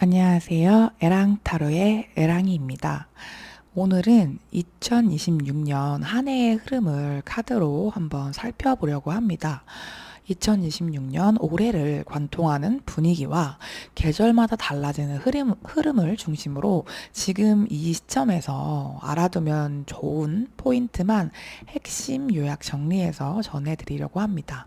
안녕하세요. 에랑타로의 에랑이입니다. 오늘은 2026년 한 해의 흐름을 카드로 한번 살펴보려고 합니다. 2026년 올해를 관통하는 분위기와 계절마다 달라지는 흐름을 중심으로 지금 이 시점에서 알아두면 좋은 포인트만 핵심 요약 정리해서 전해드리려고 합니다.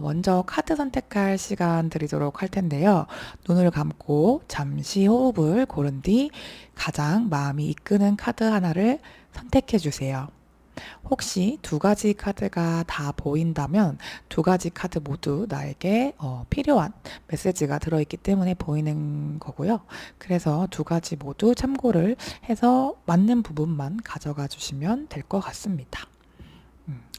먼저 카드 선택할 시간 드리도록 할 텐데요. 눈을 감고 잠시 호흡을 고른 뒤 가장 마음이 이끄는 카드 하나를 선택해 주세요. 혹시 두 가지 카드가 다 보인다면 두 가지 카드 모두 나에게 필요한 메시지가 들어있기 때문에 보이는 거고요. 그래서 두 가지 모두 참고를 해서 맞는 부분만 가져가 주시면 될 것 같습니다.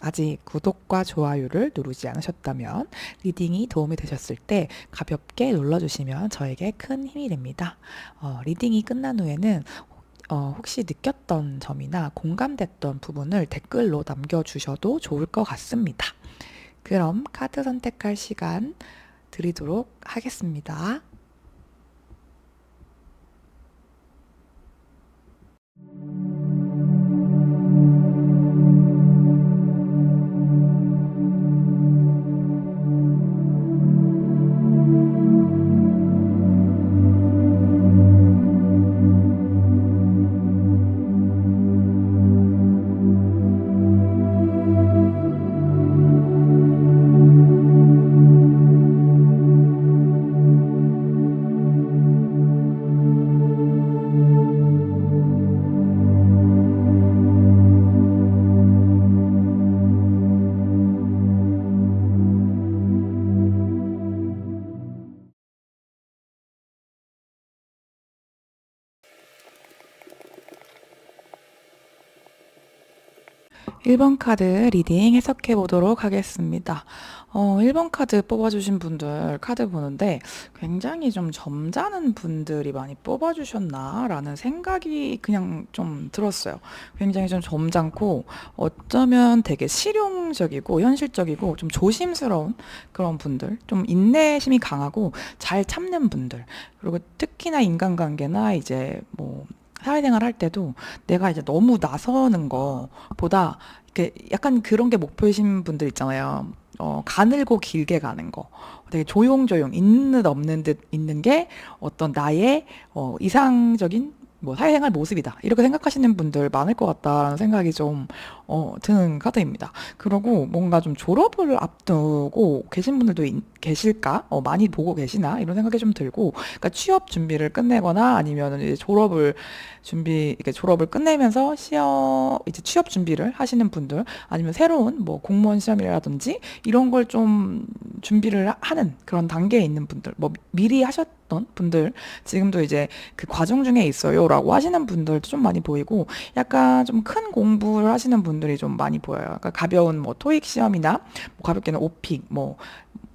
아직 구독과 좋아요를 누르지 않으셨다면 리딩이 도움이 되셨을 때 가볍게 눌러주시면 저에게 큰 힘이 됩니다. 리딩이 끝난 후에는 혹시 느꼈던 점이나 공감됐던 부분을 댓글로 남겨주셔도 좋을 것 같습니다. 그럼 카드 선택할 시간 드리도록 하겠습니다. 1번 카드 리딩 해석해 보도록 하겠습니다. 1번 카드 뽑아주신 분들 카드 보는데 굉장히 좀 점잖은 분들이 많이 뽑아주셨나 라는 생각이 그냥 좀 들었어요. 굉장히 좀 점잖고 어쩌면 되게 실용적이고 현실적이고 좀 조심스러운 그런 분들, 좀 인내심이 강하고 잘 참는 분들, 그리고 특히나 인간관계나 이제 뭐 사회생활 할 때도 내가 이제 너무 나서는 거보다 이렇게 약간 그런 게 목표이신 분들 있잖아요. 가늘고 길게 가는 거. 되게 조용조용 있는 듯 없는 듯 있는 게 어떤 나의 이상적인 뭐 사회생활 모습이다. 이렇게 생각하시는 분들 많을 것 같다라는 생각이 좀 드는 카드입니다. 그리고 뭔가 좀 졸업을 앞두고 계신 분들도 계실까? 많이 보고 계시나? 이런 생각이 좀 들고, 그러니까 취업 준비를 끝내거나 아니면 이제 이렇게 졸업을 끝내면서 이제 취업 준비를 하시는 분들, 아니면 새로운 뭐 공무원 시험이라든지 이런 걸 좀 준비를 하는 그런 단계에 있는 분들, 뭐 미리 하셨던 분들, 지금도 이제 그 과정 중에 있어요라고 하시는 분들도 좀 많이 보이고, 약간 좀 큰 공부를 하시는 분들이 좀 많이 보여요. 그러니까 가벼운 뭐 토익 시험이나 뭐 가볍게는 오픽, 뭐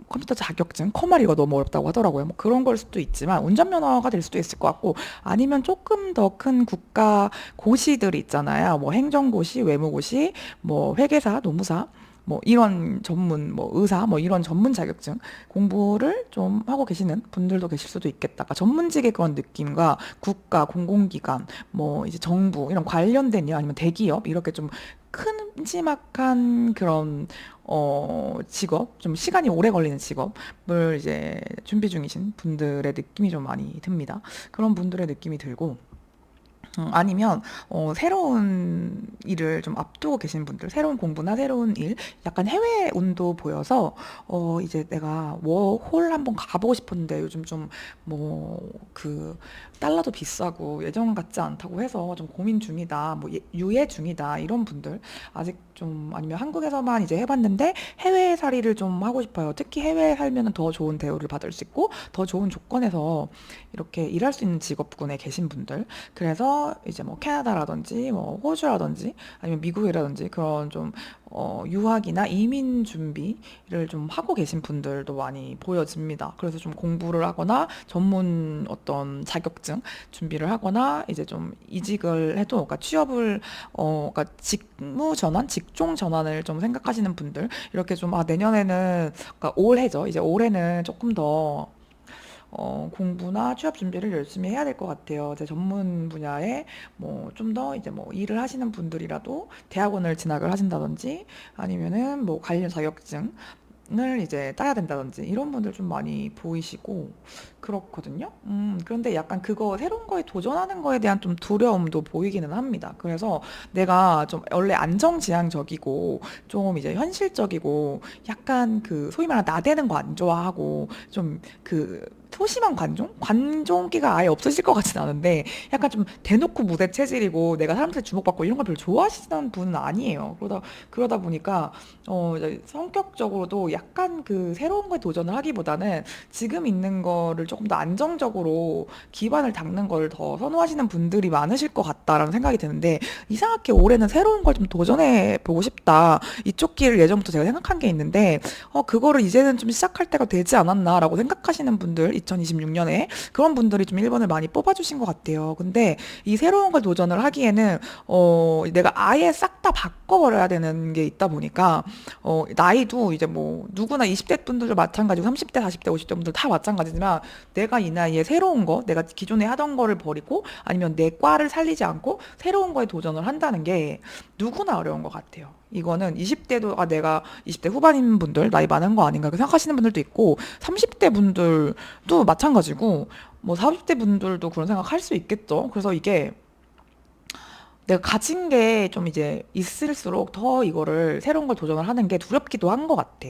컴퓨터 자격증, 커말 이거 너무 어렵다고 하더라고요. 뭐 그런 걸 수도 있지만 운전면허가 될 수도 있을 것 같고, 아니면 조금 더 큰 국가 고시들이 있잖아요. 뭐 행정고시, 외무고시, 뭐 회계사, 노무사, 뭐 이런 전문, 뭐 의사, 뭐 이런 전문 자격증 공부를 좀 하고 계시는 분들도 계실 수도 있겠다. 그러니까 전문직의 그런 느낌과 국가, 공공기관, 뭐 이제 정부 이런 관련된 일, 아니면 대기업 이렇게 좀 큼지막한 그런 직업, 좀 시간이 오래 걸리는 직업을 이제 준비 중이신 분들의 느낌이 좀 많이 듭니다. 그런 분들의 느낌이 들고, 아니면 새로운 일을 좀 앞두고 계신 분들, 새로운 공부나 새로운 일, 약간 해외 운도 보여서 이제 내가 워홀 한번 가보고 싶었는데 요즘 좀 뭐 그 달러도 비싸고 예전 같지 않다고 해서 좀 고민 중이다, 뭐 유예 중이다 이런 분들, 아직 좀, 아니면 한국에서만 이제 해봤는데 해외살이를 좀 하고 싶어요. 특히 해외에 살면 더 좋은 대우를 받을 수 있고 더 좋은 조건에서 이렇게 일할 수 있는 직업군에 계신 분들, 그래서 이제 뭐 캐나다라든지 뭐 호주라든지 아니면 미국이라든지 그런 좀 유학이나 이민 준비를 좀 하고 계신 분들도 많이 보여집니다. 그래서 좀 공부를 하거나 전문 어떤 자격증 준비를 하거나 이제 좀 이직을 해도, 그러니까 취업을 그러니까 직무 전환, 직종 전환을 좀 생각하시는 분들, 이렇게 좀 내년에는, 그러니까 올해죠. 이제 올해는 조금 더 공부나 취업 준비를 열심히 해야 될 것 같아요. 제 전문 분야에 뭐 좀 더 이제 뭐 일을 하시는 분들이라도 대학원을 진학을 하신다든지 아니면은 뭐 관련 자격증 을 이제 따야 된다든지 이런 분들 좀 많이 보이시고 그렇거든요. 그런데 약간 그거 새로운 거에 도전하는 거에 대한 좀 두려움도 보이기는 합니다. 그래서 내가 좀 원래 안정지향적이고 좀 이제 현실적이고 약간 그 소위 말하는 나대는 거 안 좋아하고 좀 그 소심한 관종? 관종기가 아예 없으실 것 같진 않은데 약간 좀 대놓고 무대 체질이고 내가 사람들이 주목받고 이런 걸 별로 좋아하시는 분은 아니에요. 그러다 보니까 이제 성격적으로도 약간 그 새로운 거에 도전을 하기보다는 지금 있는 거를 조금 더 안정적으로 기반을 닦는 걸 더 선호하시는 분들이 많으실 것 같다라는 생각이 드는데 이상하게 올해는 새로운 걸 좀 도전해 보고 싶다. 이쪽 길을 예전부터 제가 생각한 게 있는데 그거를 이제는 좀 시작할 때가 되지 않았나라고 생각하시는 분들 2026년에 그런 분들이 좀 1번을 많이 뽑아주신 것 같아요. 근데 이 새로운 걸 도전을 하기에는 내가 아예 싹 다 바꿔버려야 되는 게 있다 보니까 나이도 이제 뭐 누구나 20대 분들도 마찬가지고 30대, 40대, 50대 분들 다 마찬가지지만 내가 이 나이에 새로운 거, 내가 기존에 하던 거를 버리고 아니면 내 과를 살리지 않고 새로운 거에 도전을 한다는 게 누구나 어려운 것 같아요. 이거는 20대도 내가 20대 후반인 분들 나이 많은 거 아닌가 이렇게 생각하시는 분들도 있고 30대 분들도 마찬가지고 뭐 40대 분들도 그런 생각 할 수 있겠죠. 그래서 이게 내가 가진 게 좀 이제 있을수록 더 이거를 새로운 걸 도전을 하는 게 두렵기도 한 것 같아.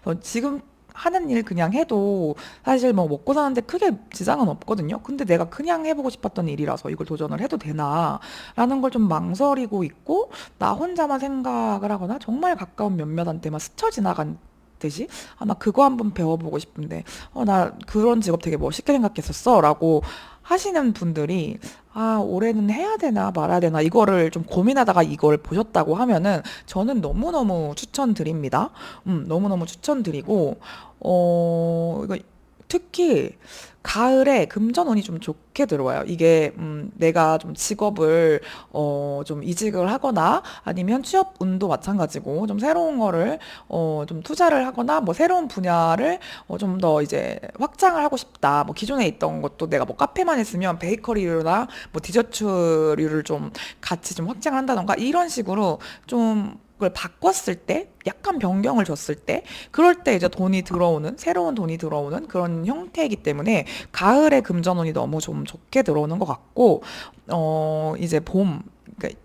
그래서 지금 하는 일 그냥 해도 사실 뭐 먹고 사는데 크게 지장은 없거든요. 근데 내가 그냥 해보고 싶었던 일이라서 이걸 도전을 해도 되나? 라는 걸 좀 망설이고 있고, 나 혼자만 생각을 하거나 정말 가까운 몇몇한테만 스쳐 지나간 듯이 나 그거 한번 배워보고 싶은데 나 그런 직업 되게 멋있게 생각했었어 라고 하시는 분들이 올해는 해야 되나 말아야 되나 이거를 좀 고민하다가 이걸 보셨다고 하면은 저는 너무너무 추천드립니다. 너무너무 추천드리고 이거 특히 가을에 금전운이 좀 좋게 들어와요. 이게 내가 좀 직업을 좀 이직을 하거나 아니면 취업 운도 마찬가지고 좀 새로운 거를 좀 투자를 하거나 뭐 새로운 분야를 좀 더 이제 확장을 하고 싶다. 뭐 기존에 있던 것도 내가 뭐 카페만 했으면 베이커리나 뭐 디저트류를 좀 같이 좀 확장을 한다던가 이런 식으로 좀 그걸 바꿨을 때 약간 변경을 줬을 때 그럴 때 이제 돈이 들어오는 새로운 돈이 들어오는 그런 형태이기 때문에 가을에 금전운이 너무 좀 좋게 들어오는 것 같고 이제 봄 그러니까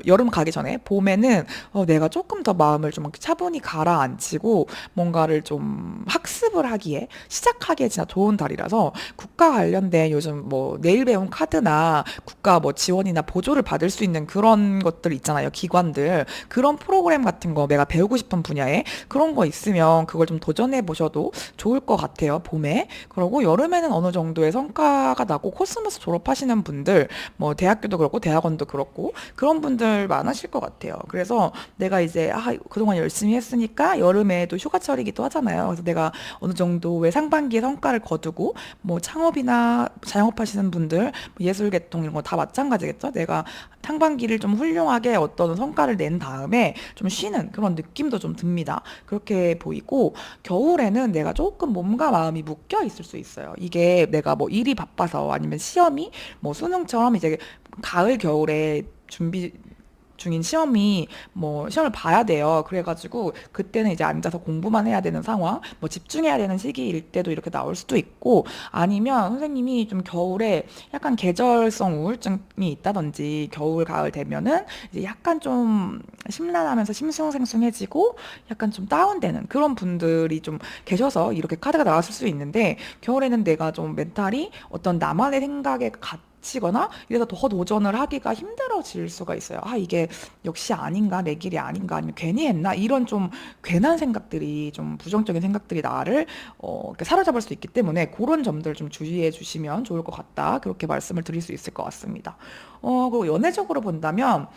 여름 가기 전에 봄에는 내가 조금 더 마음을 좀 차분히 가라앉히고 뭔가를 좀 학습을 하기에 시작하기에 진짜 좋은 달이라서 국가 관련된 요즘 뭐 내일 배움 카드나 국가 뭐 지원이나 보조를 받을 수 있는 그런 것들 있잖아요. 기관들 그런 프로그램 같은 거 내가 배우고 싶은 분야에 그런 거 있으면 그걸 좀 도전해 보셔도 좋을 것 같아요. 봄에. 그리고 여름에는 어느 정도의 성과가 나고 코스모스 졸업하시는 분들 뭐 대학교도 그렇고 대학원도 그렇고 그런 분들 많으실 것 같아요. 그래서 내가 이제 그동안 열심히 했으니까 여름에도 휴가철이기도 하잖아요. 그래서 내가 어느 정도 왜 상반기에 성과를 거두고 뭐 창업이나 자영업하시는 분들 뭐 예술계통 이런 거 다 마찬가지겠죠. 내가 상반기를 좀 훌륭하게 어떤 성과를 낸 다음에 좀 쉬는 그런 느낌도 좀 듭니다. 그렇게 보이고 겨울에는 내가 조금 몸과 마음이 묶여 있을 수 있어요. 이게 내가 뭐 일이 바빠서 아니면 시험이 뭐 수능처럼 이제 가을 겨울에 준비 중인 시험이 뭐 시험을 봐야 돼요. 그래가지고 그때는 이제 앉아서 공부만 해야 되는 상황, 뭐 집중해야 되는 시기일 때도 이렇게 나올 수도 있고 아니면 선생님이 좀 겨울에 약간 계절성 우울증이 있다든지 겨울 가을 되면은 이제 약간 좀 심란하면서 심승생숭해지고 약간 좀 다운되는 그런 분들이 좀 계셔서 이렇게 카드가 나왔을 수 있는데 겨울에는 내가 좀 멘탈이 어떤 나만의 생각에 치거나 이래서 더 도전을 하기가 힘들어질 수가 있어요. 이게 역시 아닌가, 내 길이 아닌가, 아니면 괜히 했나 이런 좀 괜한 생각들이 좀 부정적인 생각들이 나를 이렇게 사로잡을 수 있기 때문에 그런 점들 좀 주의해 주시면 좋을 것 같다. 그렇게 말씀을 드릴 수 있을 것 같습니다. 그리고 연애적으로 본다면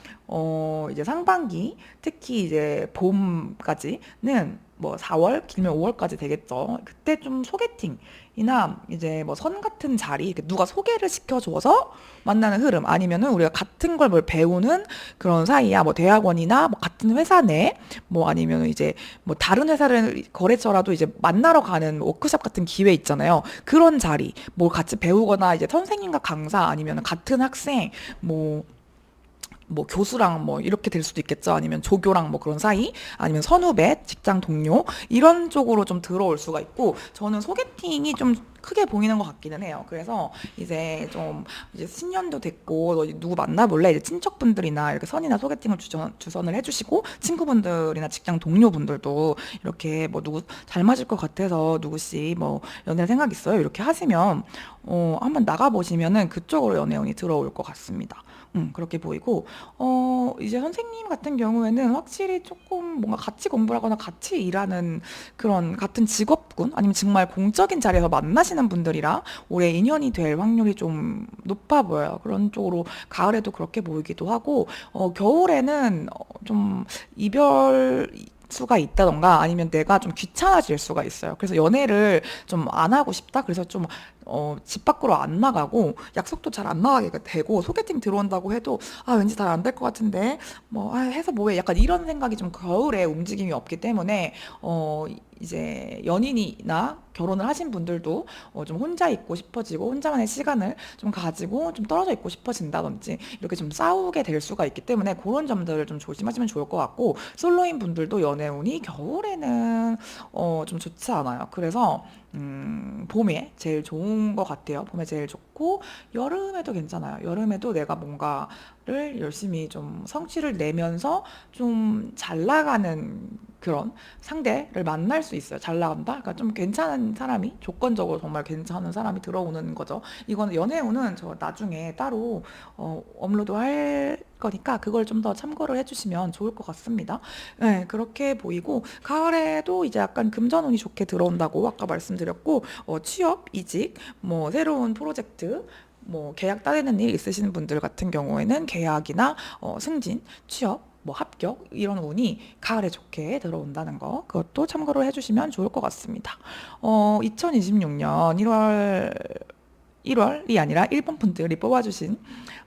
이제 상반기 특히 이제 봄까지는 뭐 4월 길면 5월까지 되겠죠. 그때 좀 소개팅이나 이제 뭐 선 같은 자리, 이렇게 누가 소개를 시켜줘서 만나는 흐름, 아니면은 우리가 같은 걸 뭘 배우는 그런 사이야. 뭐 대학원이나 뭐 같은 회사 내, 뭐 아니면 이제 뭐 다른 회사를 거래처라도 이제 만나러 가는 워크숍 같은 기회 있잖아요. 그런 자리, 뭘 같이 배우거나 이제 선생님과 강사, 아니면 같은 학생, 뭐 교수랑 뭐 이렇게 될 수도 있겠죠. 아니면 조교랑 뭐 그런 사이, 아니면 선후배, 직장 동료, 이런 쪽으로 좀 들어올 수가 있고, 저는 소개팅이 좀 크게 보이는 것 같기는 해요. 그래서 이제 좀 이제 신년도 됐고 너 누구 만나볼래? 이제 친척분들이나 이렇게 선이나 소개팅을 주선을 해주시고, 친구분들이나 직장 동료분들도 이렇게 뭐 누구 잘 맞을 것 같아서 누구씨 뭐 연애 생각 있어요? 이렇게 하시면 한번 나가보시면은 그쪽으로 연애운이 들어올 것 같습니다. 그렇게 보이고, 이제 선생님 같은 경우에는 확실히 조금 뭔가 같이 공부를 하거나 같이 일하는 그런 같은 직업군, 아니면 정말 공적인 자리에서 만나시는 분들이랑 올해 인연이 될 확률이 좀 높아 보여요. 그런 쪽으로 가을에도 그렇게 보이기도 하고, 겨울에는 좀 이별 수가 있다던가, 아니면 내가 좀 귀찮아질 수가 있어요. 그래서 연애를 좀 안 하고 싶다. 그래서 좀 집 밖으로 안 나가고 약속도 잘 안 나가게 되고, 소개팅 들어온다고 해도 아 왠지 잘 안 될 것 같은데 뭐 해서 뭐해, 약간 이런 생각이 좀 겨울에 움직임이 없기 때문에 이제 연인이나 결혼을 하신 분들도 좀 혼자 있고 싶어지고, 혼자만의 시간을 좀 가지고 좀 떨어져 있고 싶어진다든지 이렇게 좀 싸우게 될 수가 있기 때문에 그런 점들을 좀 조심하시면 좋을 것 같고, 솔로인 분들도 연애운이 겨울에는 좀 좋지 않아요. 그래서 봄에 제일 좋은 것 같아요. 봄에 제일 좋고, 여름에도 괜찮아요. 여름에도 내가 뭔가를 열심히 좀 성취를 내면서 좀 잘 나가는 그런 상대를 만날 수 있어요. 잘 나간다? 그러니까 좀 괜찮은 사람이, 조건적으로 정말 괜찮은 사람이 들어오는 거죠. 이거는 연애운은 저 나중에 따로 업로드 할 거니까 그걸 좀 더 참고를 해주시면 좋을 것 같습니다. 네, 그렇게 보이고, 가을에도 이제 약간 금전운이 좋게 들어온다고 아까 말씀드렸고, 취업, 이직, 뭐 새로운 프로젝트, 뭐 계약 따내는 일 있으시는 분들 같은 경우에는 계약이나 승진, 취업, 뭐 합격, 이런 운이 가을에 좋게 들어온다는 거, 그것도 참고를 해주시면 좋을 것 같습니다. 2026년 1월이 아니라 1번 분들이 뽑아주신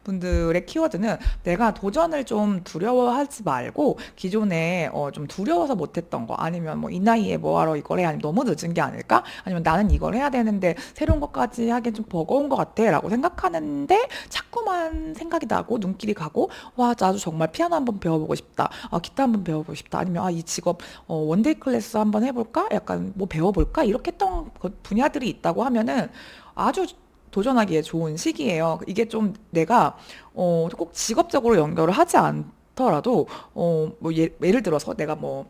분들의 키워드는, 내가 도전을 좀 두려워하지 말고 기존에 좀 두려워서 못했던 거, 아니면 뭐 이 나이에 뭐하러 이걸 해, 아니면 너무 늦은 게 아닐까, 아니면 나는 이걸 해야 되는데 새로운 것까지 하기엔 좀 버거운 것 같아 라고 생각하는데, 자꾸만 생각이 나고 눈길이 가고, 와 나도 정말 피아노 한번 배워보고 싶다, 기타 한번 배워보고 싶다, 아니면 이 직업 원데이 클래스 한번 해볼까, 약간 뭐 배워볼까, 이렇게 했던 분야들이 있다고 하면은 아주 도전하기에 좋은 시기예요. 이게 좀 내가 꼭 직업적으로 연결을 하지 않더라도, 뭐 예를 들어서 내가 뭐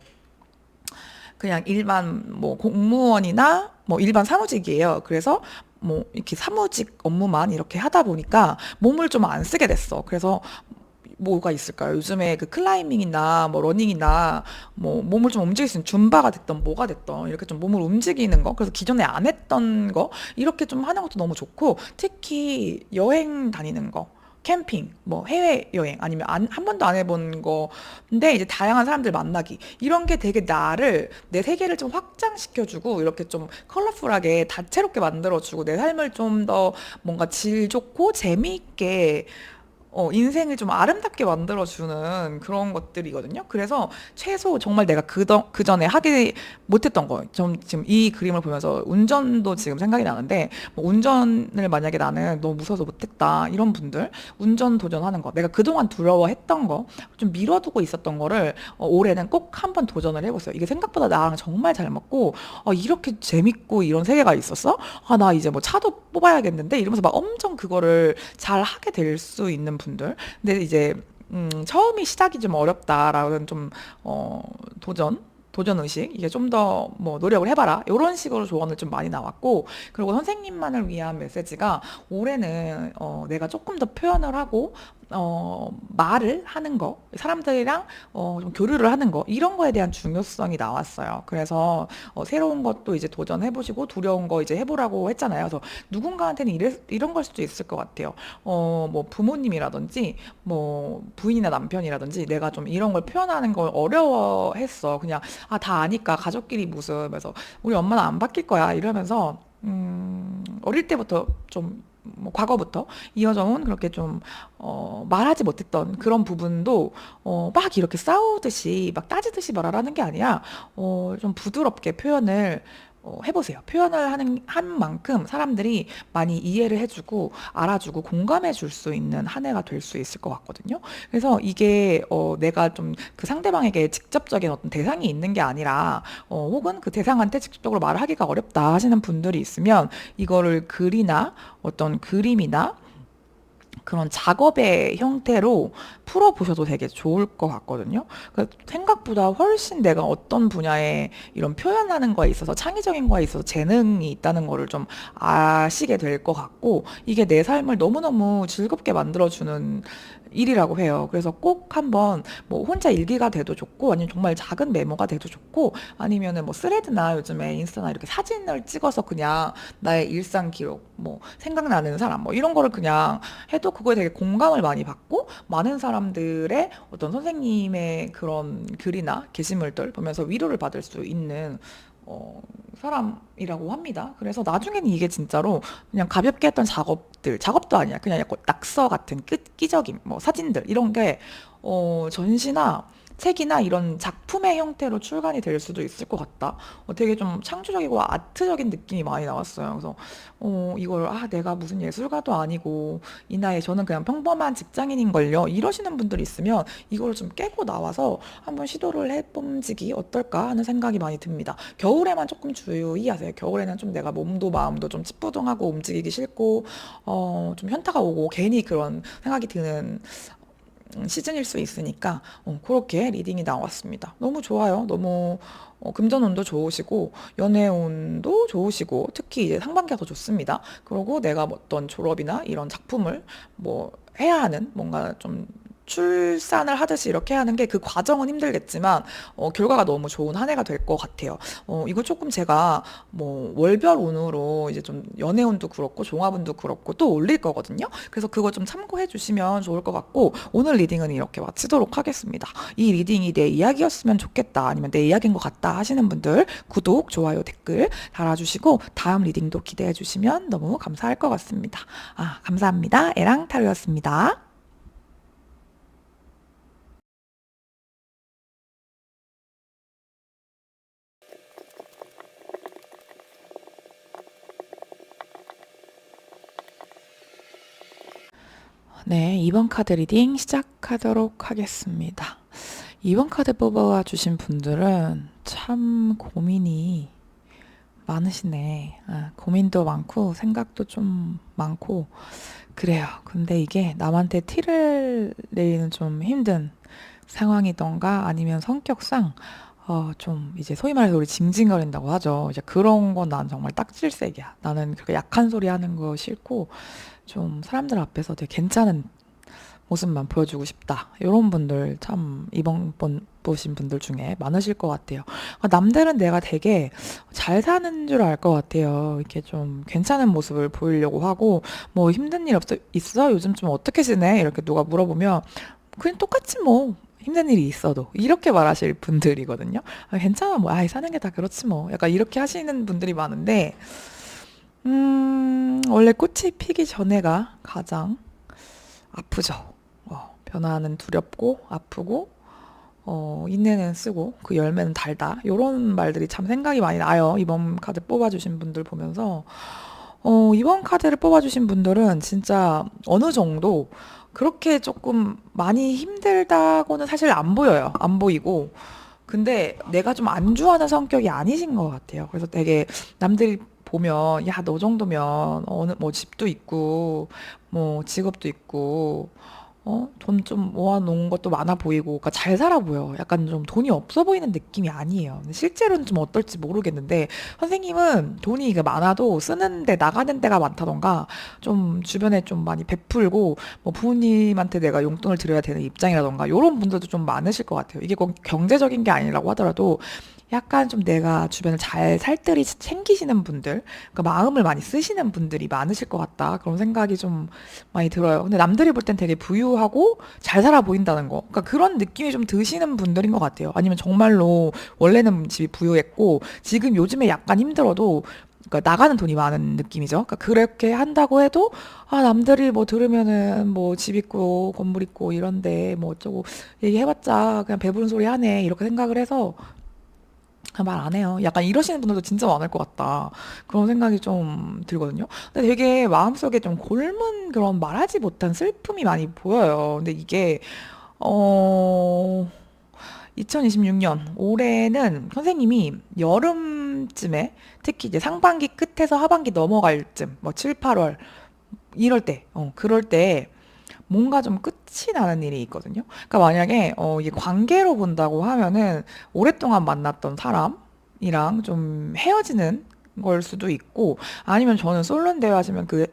그냥 일반 뭐 공무원이나 뭐 일반 사무직이에요. 그래서 뭐 이렇게 사무직 업무만 이렇게 하다 보니까 몸을 좀 안 쓰게 됐어. 그래서 뭐가 있을까요? 요즘에 그 클라이밍이나 뭐 러닝이나 뭐 몸을 좀 움직일 수 있는 줌바가 됐던 뭐가 됐던, 이렇게 좀 몸을 움직이는 거, 그래서 기존에 안 했던 거 이렇게 좀 하는 것도 너무 좋고, 특히 여행 다니는 거, 캠핑, 뭐 해외여행, 아니면 한 번도 안 해본 거인데 이제 다양한 사람들 만나기, 이런 게 되게 내 세계를 좀 확장시켜주고, 이렇게 좀 컬러풀하게 다채롭게 만들어주고, 내 삶을 좀 더 뭔가 질 좋고 재미있게, 인생을 좀 아름답게 만들어주는 그런 것들이거든요. 그래서 최소 정말 내가 그 전에 하지 못했던 거, 좀 지금 이 그림을 보면서 운전도 지금 생각이 나는데, 뭐 운전을 만약에 나는 너무 무서워서 못했다, 이런 분들, 운전 도전하는 거, 내가 그동안 두려워했던 거, 좀 미뤄두고 있었던 거를 올해는 꼭 한번 도전을 해보세요. 이게 생각보다 나랑 정말 잘 맞고, 이렇게 재밌고 이런 세계가 있었어? 나 이제 뭐 차도 뽑아야겠는데, 이러면서 막 엄청 그거를 잘 하게 될 수 있는 분들. 근데 이제 처음이 시작이 좀 어렵다라는 좀 도전 의식, 이게 좀 더 뭐 노력을 해봐라, 이런 식으로 조언을 좀 많이 나왔고, 그리고 선생님만을 위한 메시지가, 올해는 내가 조금 더 표현을 하고 말을 하는 거, 사람들이랑 좀 교류를 하는 거, 이런 거에 대한 중요성이 나왔어요. 그래서 새로운 것도 이제 도전해보시고, 두려운 거 이제 해보라고 했잖아요. 그래서 누군가한테는 이런 걸 수도 있을 것 같아요. 뭐 부모님이라든지 뭐 부인이나 남편이라든지 내가 좀 이런 걸 표현하는 걸 어려워했어. 그냥 아, 다 아니까 가족끼리 무슨, 그래서 우리 엄마는 안 바뀔 거야. 이러면서, 어릴 때부터 좀, 뭐 과거부터 이어져 온 그렇게 좀, 말하지 못했던 그런 부분도, 막 이렇게 싸우듯이, 막 따지듯이 말하라는 게 아니라, 좀 부드럽게 표현을, 해보세요. 표현을 한 만큼 사람들이 많이 이해를 해주고, 알아주고, 공감해 줄 수 있는 한 해가 될 수 있을 것 같거든요. 그래서 이게, 내가 좀 그 상대방에게 직접적인 어떤 대상이 있는 게 아니라, 혹은 그 대상한테 직접적으로 말하기가 어렵다 하시는 분들이 있으면, 이거를 글이나 어떤 그림이나 그런 작업의 형태로 풀어보셔도 되게 좋을 것 같거든요. 그러니까 생각보다 훨씬 내가 어떤 분야에 이런 표현하는 거에 있어서 창의적인 거에 있어서 재능이 있다는 거를 좀 아시게 될 것 같고, 이게 내 삶을 너무너무 즐겁게 만들어주는 일이라고 해요. 그래서 꼭 한번 뭐 혼자 일기가 돼도 좋고, 아니면 정말 작은 메모가 돼도 좋고, 아니면은 뭐 스레드나 요즘에 인스타나 이렇게 사진을 찍어서 그냥 나의 일상 기록, 뭐 생각나는 사람, 뭐 이런 거를 그냥 해도 그거에 되게 공감을 많이 받고, 많은 사람들의 어떤 선생님의 그런 글이나 게시물들 보면서 위로를 받을 수 있는 사람이라고 합니다. 그래서 나중에는 이게 진짜로 그냥 가볍게 했던 작업도 아니야. 그냥 약간 낙서 같은 끼적임, 뭐 사진들 이런 게 전시나 책이나 이런 작품의 형태로 출간이 될 수도 있을 것 같다. 되게 좀 창조적이고 아트적인 느낌이 많이 나왔어요. 그래서 이걸 내가 무슨 예술가도 아니고 이 나이에 저는 그냥 평범한 직장인인걸요. 이러시는 분들이 있으면 이걸 좀 깨고 나와서 한번 시도를 해봄직이 어떨까 하는 생각이 많이 듭니다. 겨울에만 조금 주의하세요. 겨울에는 좀 내가 몸도 마음도 좀 찌뿌둥하고 움직이기 싫고 좀 현타가 오고 괜히 그런 생각이 드는 시즌일 수 있으니까 그렇게 리딩이 나왔습니다. 너무 좋아요. 너무 금전운도 좋으시고 연애운도 좋으시고 특히 이제 상반기가 더 좋습니다. 그리고 내가 뭐 어떤 졸업이나 이런 작품을 뭐 해야 하는 뭔가 좀 출산을 하듯이 이렇게 하는 게 그 과정은 힘들겠지만 결과가 너무 좋은 한 해가 될 것 같아요. 이거 조금 제가 뭐 월별 운으로 이제 좀 연애운도 그렇고 종합운도 그렇고 또 올릴 거거든요. 그래서 그거 좀 참고해 주시면 좋을 것 같고 오늘 리딩은 이렇게 마치도록 하겠습니다. 이 리딩이 내 이야기였으면 좋겠다 아니면 내 이야기인 것 같다 하시는 분들 구독, 좋아요, 댓글 달아주시고 다음 리딩도 기대해 주시면 너무 감사할 것 같습니다. 감사합니다. 에랑타로였습니다. 네, 2번 카드 리딩 시작하도록 하겠습니다. 2번 카드 뽑아주신 분들은 참 고민이 많으시네. 고민도 많고, 생각도 좀 많고, 그래요. 근데 이게 남한테 티를 내리는 좀 힘든 상황이던가 아니면 성격상 좀 이제 소위 말해서 우리 징징거린다고 하죠. 이제 그런 건 난 정말 딱질색이야. 나는 그렇게 약한 소리 하는 거 싫고, 좀 사람들 앞에서 되게 괜찮은 모습만 보여주고 싶다. 이런 분들 참 이번 번 보신 분들 중에 많으실 것 같아요. 남들은 내가 되게 잘 사는 줄 알 것 같아요. 이렇게 좀 괜찮은 모습을 보이려고 하고 뭐 힘든 일 있어? 요즘 좀 어떻게 지내? 이렇게 누가 물어보면 그냥 똑같지 뭐. 힘든 일이 있어도 이렇게 말하실 분들이거든요. 괜찮아 뭐 사는 게 다 그렇지 뭐 약간 이렇게 하시는 분들이 많은데 원래 꽃이 피기 전에가 가장 아프죠. 변화는 두렵고 아프고 인내는 쓰고 그 열매는 달다. 요런 말들이 참 생각이 많이 나요. 이번 카드 뽑아주신 분들 보면서 이번 카드를 뽑아주신 분들은 진짜 어느 정도 그렇게 조금 많이 힘들다고는 사실 안 보여요. 안 보이고. 근데 내가 좀 안주하는 성격이 아니신 것 같아요. 그래서 되게 남들이 보면, 야, 너 정도면, 어느, 뭐, 집도 있고, 뭐, 직업도 있고, 돈 좀 모아놓은 것도 많아 보이고, 그러니까 잘 살아 보여. 약간 좀 돈이 없어 보이는 느낌이 아니에요. 근데 실제로는 좀 어떨지 모르겠는데, 선생님은 돈이 이게 많아도 쓰는데 나가는 데가 많다던가, 좀 주변에 좀 많이 베풀고, 뭐 부모님한테 내가 용돈을 드려야 되는 입장이라던가, 요런 분들도 좀 많으실 것 같아요. 이게 꼭 경제적인 게 아니라고 하더라도, 약간 좀 내가 주변을 잘 살뜰히 챙기시는 분들, 그러니까 마음을 많이 쓰시는 분들이 많으실 것 같다. 그런 생각이 좀 많이 들어요. 근데 남들이 볼 땐 되게 부유하고 잘 살아 보인다는 거. 그러니까 그런 느낌이 좀 드시는 분들인 것 같아요. 아니면 정말로 원래는 집이 부유했고 지금 요즘에 약간 힘들어도 그러니까 나가는 돈이 많은 느낌이죠. 그러니까 그렇게 한다고 해도 아 남들이 뭐 들으면은 뭐 집 있고 건물 있고 이런데 뭐 어쩌고 얘기해봤자 그냥 배부른 소리 하네 이렇게 생각을 해서 말 안 해요. 약간 이러시는 분들도 진짜 많을 것 같다. 그런 생각이 좀 들거든요. 근데 되게 마음속에 좀 골문 그런 말하지 못한 슬픔이 많이 보여요. 근데 이게 어 2026년 올해는 선생님이 여름쯤에 특히 이제 상반기 끝에서 하반기 넘어갈 쯤, 뭐 7, 8월 이럴 때, 그럴 때 뭔가 좀 끝이 나는 일이 있거든요. 그러니까 만약에 이게 관계로 본다고 하면은 오랫동안 만났던 사람이랑 좀 헤어지는 걸 수도 있고 아니면 저는 솔로인데 하시면 그게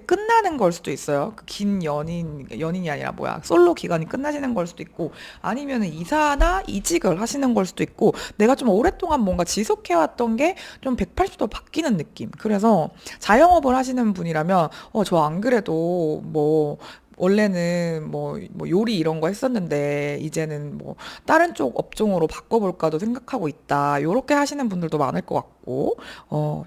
끝나는 걸 수도 있어요. 그 긴 연인이 아니라 뭐야 솔로 기간이 끝나시는 걸 수도 있고 아니면은 이사나 이직을 하시는 걸 수도 있고 내가 좀 오랫동안 뭔가 지속해왔던 게 좀 180도 바뀌는 느낌. 그래서 자영업을 하시는 분이라면 저 안 그래도 뭐 원래는 뭐 요리 이런 거 했었는데 이제는 뭐 다른 쪽 업종으로 바꿔볼까도 생각하고 있다. 요렇게 하시는 분들도 많을 것 같고,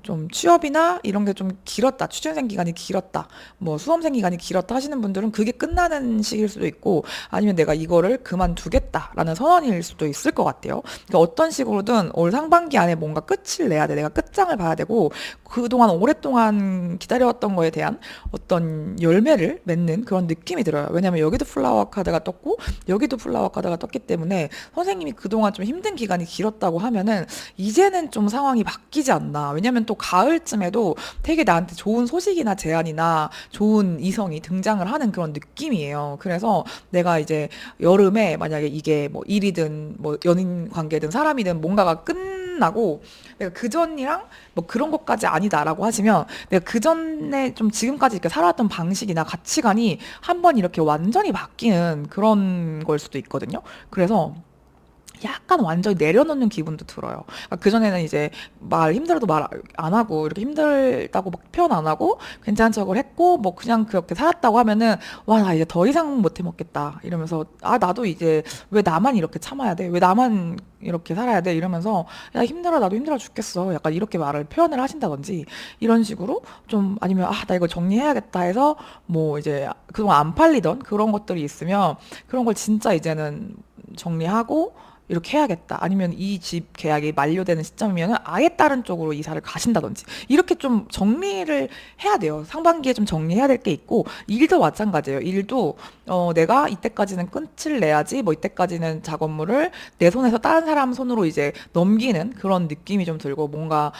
좀 취업이나 이런 게 좀 길었다. 취준생 기간이 길었다. 뭐 수험생 기간이 길었다 하시는 분들은 그게 끝나는 시기일 수도 있고 아니면 내가 이거를 그만두겠다라는 선언일 수도 있을 것 같아요. 그러니까 어떤 식으로든 올 상반기 안에 뭔가 끝을 내야 돼. 내가 끝장을 봐야 되고 그동안 오랫동안 기다려왔던 거에 대한 어떤 열매를 맺는 그런 느낌이 들어요. 왜냐면 여기도 플라워 카드가 떴고 여기도 플라워 카드가 떴기 때문에 선생님이 그동안 좀 힘든 기간이 길었다고 하면은 이제는 좀 상황이 바뀌지 않나. 왜냐면 또 가을쯤에도 되게 나한테 좋은 소식이나 제안이나 좋은 이성이 등장을 하는 그런 느낌이에요. 그래서 내가 이제 여름에 만약에 이게 뭐 일이든 뭐 연인 관계든 사람이든 뭔가가 끝나고 내가 그전이랑 뭐 그런 것까지 아니다라고 하시면 내가 그전에 좀 지금까지 이렇게 살아왔던 방식이나 가치관이 한번 이렇게 완전히 바뀌는 그런 걸 수도 있거든요. 그래서 약간 완전히 내려놓는 기분도 들어요. 그러니까 그전에는 이제 말 힘들어도 말 안 하고 이렇게 힘들다고 막 표현 안 하고 괜찮은 척을 했고 뭐 그냥 그렇게 살았다고 하면은 와 나 이제 더 이상 못 해 먹겠다 이러면서 아 나도 이제 왜 나만 이렇게 참아야 돼? 왜 나만 이렇게 살아야 돼? 이러면서 야 힘들어 나도 힘들어 죽겠어. 약간 이렇게 말을 표현을 하신다든지 이런 식으로 좀 아니면 아 나 이거 정리해야겠다 해서 뭐 이제 그동안 안 팔리던 그런 것들이 있으면 그런 걸 진짜 이제는 정리하고 이렇게 해야겠다. 아니면 이 집 계약이 만료되는 시점이면 아예 다른 쪽으로 이사를 가신다든지. 이렇게 좀 정리를 해야 돼요. 상반기에 좀 정리해야 될 게 있고, 일도 마찬가지예요. 일도, 내가 이때까지는 끝을 내야지, 뭐 이때까지는 작업물을 내 손에서 다른 사람 손으로 이제 넘기는 그런 느낌이 좀 들고, 뭔가,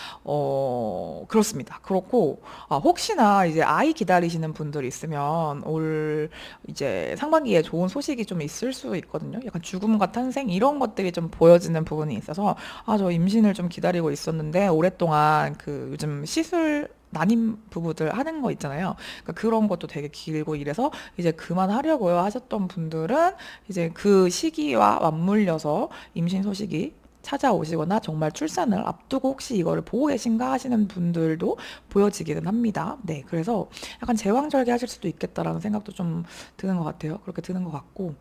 그렇습니다. 그렇고, 혹시나 이제 아이 기다리시는 분들 있으면 올 이제 상반기에 좋은 소식이 좀 있을 수 있거든요. 약간 죽음과 탄생 이런 것들이 좀 보여지는 부분이 있어서 저 임신을 좀 기다리고 있었는데 오랫동안 그 요즘 시술 난임 부부들 하는 거 있잖아요. 그러니까 그런 것도 되게 길고 이래서 이제 그만하려고요 하셨던 분들은 이제 그 시기와 맞물려서 임신 소식이 찾아오시거나 정말 출산을 앞두고 혹시 이거를 보고 계신가 하시는 분들도 보여지기는 합니다. 네, 그래서 약간 제왕절개 하실 수도 있겠다라는 생각도 좀 드는 것 같아요. 그렇게 드는 것 같고,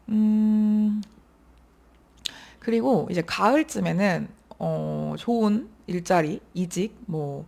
음, 그리고 이제 가을쯤에는 좋은 일자리, 이직, 뭐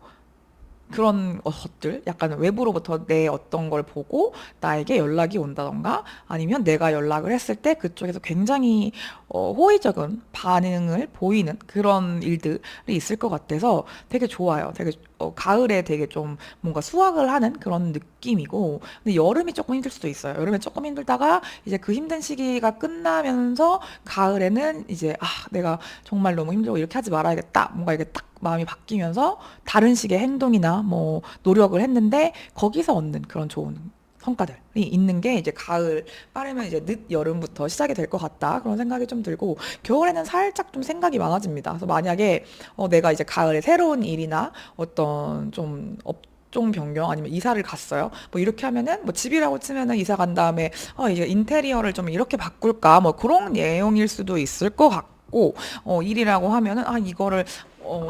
그런 것들, 약간 외부로부터 내 어떤 걸 보고 나에게 연락이 온다던가 아니면 내가 연락을 했을 때 그쪽에서 굉장히 호의적인 반응을 보이는 그런 일들이 있을 것 같아서 되게 좋아요. 되게 가을에 되게 좀 뭔가 수확을 하는 그런 느낌이고 근데 여름이 조금 힘들 수도 있어요. 여름에 조금 힘들다가 이제 그 힘든 시기가 끝나면서 가을에는 이제 내가 정말 너무 힘들고 이렇게 하지 말아야겠다. 뭔가 이게 딱 마음이 바뀌면서 다른 식의 행동이나 뭐 노력을 했는데 거기서 얻는 그런 좋은 성과들이 있는 게 이제 가을 빠르면 이제 늦 여름부터 시작이 될 것 같다 그런 생각이 좀 들고 겨울에는 살짝 좀 생각이 많아집니다. 그래서 만약에 내가 이제 가을에 새로운 일이나 어떤 좀 업종 변경 아니면 이사를 갔어요. 뭐 이렇게 하면은 뭐 집이라고 치면은 이사 간 다음에 이제 인테리어를 좀 이렇게 바꿀까 뭐 그런 내용일 수도 있을 것 같고 같고, 일이라고 하면은, 이거를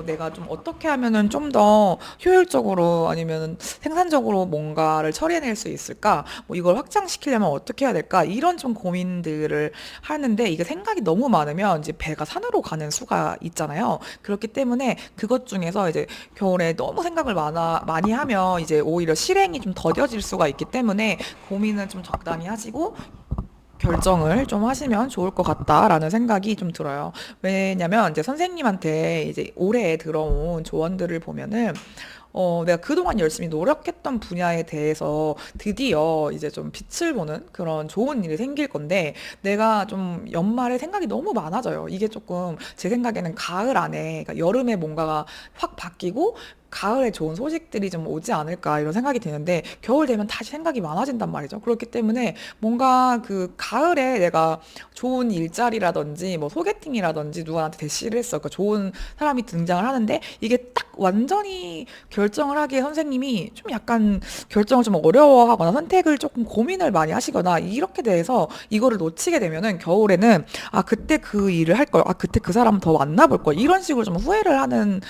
내가 좀 어떻게 하면은 좀 더 효율적으로 아니면 생산적으로 뭔가를 처리해낼 수 있을까? 뭐 이걸 확장시키려면 어떻게 해야 될까? 이런 좀 고민들을 하는데 이게 생각이 너무 많으면 이제 배가 산으로 가는 수가 있잖아요. 그렇기 때문에 그것 중에서 이제 겨울에 너무 생각을 많이 하면 이제 오히려 실행이 좀 더뎌질 수가 있기 때문에 고민을 좀 적당히 하시고 결정을 좀 하시면 좋을 것 같다라는 생각이 좀 들어요. 왜냐면 이제 선생님한테 이제 올해 들어온 조언들을 보면은 내가 그동안 열심히 노력했던 분야에 대해서 드디어 이제 좀 빛을 보는 그런 좋은 일이 생길 건데, 내가 좀 연말에 생각이 너무 많아져요. 이게 조금 제 생각에는 가을 안에, 그러니까 여름에 뭔가가 확 바뀌고, 가을에 좋은 소식들이 좀 오지 않을까 이런 생각이 드는데, 겨울 되면 다시 생각이 많아진단 말이죠. 그렇기 때문에 뭔가 그 가을에 내가 좋은 일자리라든지 뭐 소개팅이라든지 누구한테 대시를 했어. 그러니까 좋은 사람이 등장을 하는데 이게 딱 완전히 결정을 하기에 선생님이 좀 약간 결정을 좀 어려워하거나 선택을 조금 고민을 많이 하시거나 이렇게 돼서 이거를 놓치게 되면은 겨울에는 그때 그 일을 할 걸, 그때 그 사람 더 만나볼 걸 이런 식으로 좀 후회를 하는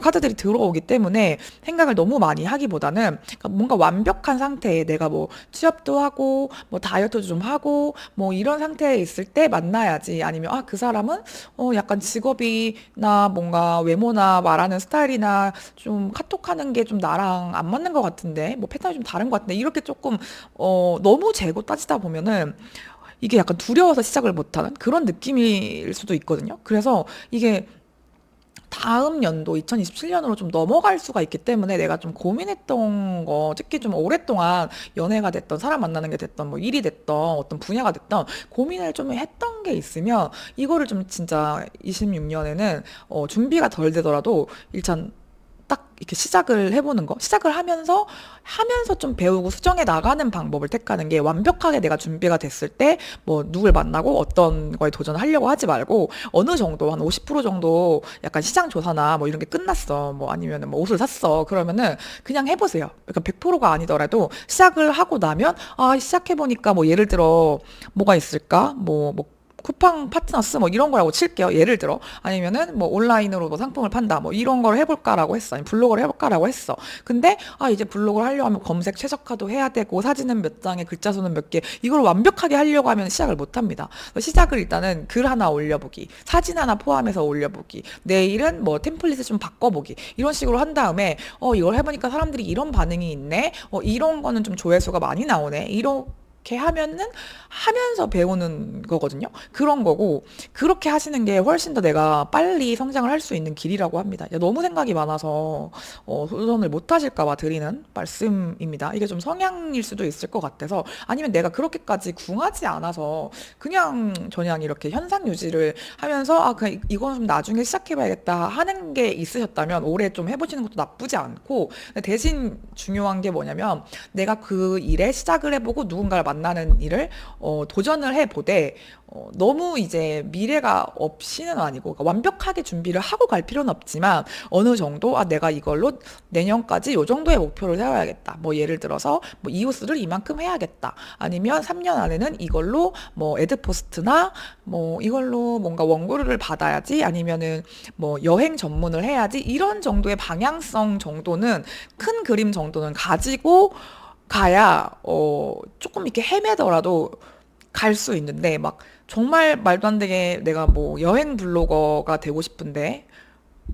카드들이 들어오기 때문에 생각을 너무 많이 하기보다는 그러니까 뭔가 완벽한 상태에 내가 뭐 취업도 하고 뭐 다이어트도 좀 하고 뭐 이런 상태에 있을 때 만나야지. 아니면 그 사람은 약간 직업이나 뭔가 외모나 말하는 스타일이나 좀 카톡하는 게 좀 나랑 안 맞는 것 같은데 뭐 패턴이 좀 다른 것 같은데 이렇게 조금 너무 재고 따지다 보면은 이게 약간 두려워서 시작을 못하는 그런 느낌일 수도 있거든요. 그래서 이게 다음 연도 2027년으로 좀 넘어갈 수가 있기 때문에 내가 좀 고민했던 거, 특히 좀 오랫동안 연애가 됐던, 사람 만나는 게 됐던, 뭐 일이 됐던, 어떤 분야가 됐던, 고민을 좀 했던 게 있으면 이거를 좀 진짜 26년에는 준비가 덜 되더라도 일단 딱 이렇게 시작을 해보는 거, 시작을 하면서 좀 배우고 수정해 나가는 방법을 택하는 게 완벽하게 내가 준비가 됐을 때 뭐 누굴 만나고 어떤 거에 도전하려고 하지 말고 어느 정도 한 50% 정도 약간 시장 조사나 뭐 이런 게 끝났어. 뭐 아니면 뭐 옷을 샀어. 그러면은 그냥 해보세요. 그러니까 100%가 아니더라도 시작을 하고 나면 시작해보니까 뭐 예를 들어 뭐가 있을까? 뭐 쿠팡 파트너스 뭐 이런 거라고 칠게요. 예를 들어 아니면은 뭐 온라인으로 뭐 상품을 판다 뭐 이런 걸 해볼까라고 했어. 아니 블로그를 해볼까라고 했어. 근데 이제 블로그를 하려고 하면 검색 최적화도 해야 되고 사진은 몇 장에 글자 수는 몇 개 이걸 완벽하게 하려고 하면 시작을 못 합니다. 시작을 일단은 글 하나 올려보기, 사진 하나 포함해서 올려보기, 내일은 뭐 템플릿을 좀 바꿔보기 이런 식으로 한 다음에 이걸 해보니까 사람들이 이런 반응이 있네. 이런 거는 좀 조회수가 많이 나오네. 이렇게 하면서 배우는 거거든요. 그런 거고, 그렇게 하시는 게 훨씬 더 내가 빨리 성장을 할 수 있는 길이라고 합니다. 야, 너무 생각이 많아서, 도전을 못 하실까봐 드리는 말씀입니다. 이게 좀 성향일 수도 있을 것 같아서, 아니면 내가 그렇게까지 궁하지 않아서, 그냥 이렇게 현상 유지를 하면서, 그냥 이건 좀 나중에 시작해봐야겠다 하는 게 있으셨다면, 올해 좀 해보시는 것도 나쁘지 않고, 근데 대신 중요한 게 뭐냐면, 내가 그 일에 시작을 해보고 누군가를 만나는 일을 도전을 해보되 너무 이제 미래가 없이는 아니고 그러니까 완벽하게 준비를 하고 갈 필요는 없지만 어느 정도 내가 이걸로 내년까지 요 정도의 목표를 세워야겠다. 뭐 예를 들어서 뭐 이웃을 이만큼 해야겠다. 아니면 3년 안에는 이걸로 뭐 애드포스트나 뭐 이걸로 뭔가 원고료를 받아야지. 아니면은 뭐 여행 전문을 해야지. 이런 정도의 방향성 정도는 큰 그림 정도는 가지고 가야 조금 이렇게 헤매더라도 갈 수 있는데 막 정말 말도 안 되게 내가 뭐 여행 블로거가 되고 싶은데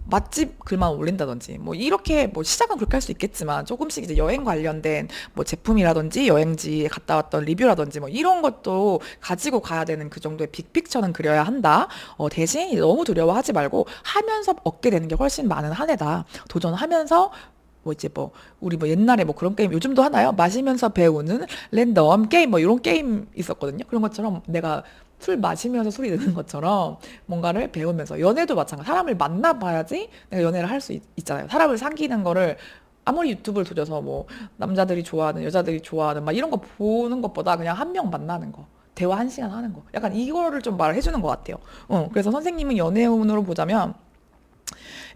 맛집 글만 올린다든지 뭐 이렇게 뭐 시작은 그렇게 할 수 있겠지만 조금씩 이제 여행 관련된 뭐 제품이라든지 여행지에 갔다 왔던 리뷰라든지 뭐 이런 것도 가지고 가야 되는 그 정도의 빅픽처는 그려야 한다. 대신 너무 두려워하지 말고 하면서 얻게 되는 게 훨씬 많은 한 해다. 도전하면서 뭐 이제 뭐 우리 뭐 옛날에 뭐 그런 게임 요즘도 하나요? 마시면서 배우는 랜덤 게임 뭐 이런 게임 있었거든요. 그런 것처럼 내가 술 마시면서 소리 내는 것처럼 뭔가를 배우면서 연애도 마찬가지. 사람을 만나봐야지 내가 연애를 할 수 있잖아요. 사람을 사귀는 거를 아무리 유튜브를 돌려서 뭐 남자들이 좋아하는 여자들이 좋아하는 막 이런 거 보는 것보다 그냥 한 명 만나는 거. 대화 1시간 하는 거. 약간 이거를 좀 말을 해주는 것 같아요. 그래서 선생님은 연애운으로 보자면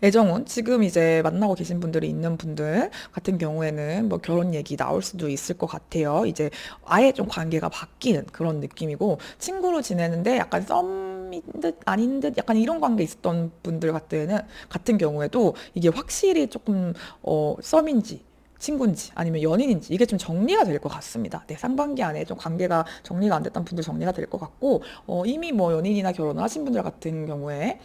애정운 지금 이제 만나고 계신 분들이 있는 분들 같은 경우에는 뭐 결혼 얘기 나올 수도 있을 것 같아요. 이제 아예 좀 관계가 바뀌는 그런 느낌이고 친구로 지내는데 약간 썸 사람인 듯 아닌 듯 약간 이런 관계 있었던 분들 같은 경우에도 이게 확실히 조금 썸인지 친구인지 아니면 연인인지 이게 좀 정리가 될 것 같습니다. 네, 상반기 안에 좀 관계가 정리가 안 됐던 분들 정리가 될 것 같고, 이미 뭐 연인이나 결혼을 하신 분들 같은 경우에,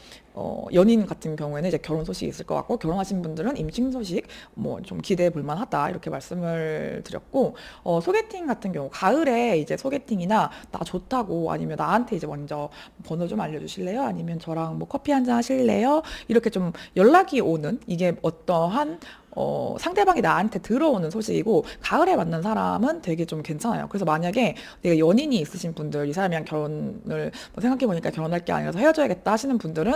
연인 같은 경우에는 이제 결혼 소식이 있을 것 같고, 결혼하신 분들은 임신 소식 뭐 좀 기대해 볼 만하다 이렇게 말씀을 드렸고, 소개팅 같은 경우 가을에 이제 소개팅이나 나 좋다고 아니면 나한테 이제 먼저 번호 좀 알려주실래요? 아니면 저랑 뭐 커피 한잔 하실래요? 이렇게 좀 연락이 오는 이게 어떠한 상대방이 나한테 들어오는 소식이고, 가을에 만난 사람은 되게 좀 괜찮아요. 그래서 만약에 내가 연인이 있으신 분들, 이 사람이랑 결혼을 뭐 생각해보니까 결혼할 게 아니라서 헤어져야겠다 하시는 분들은,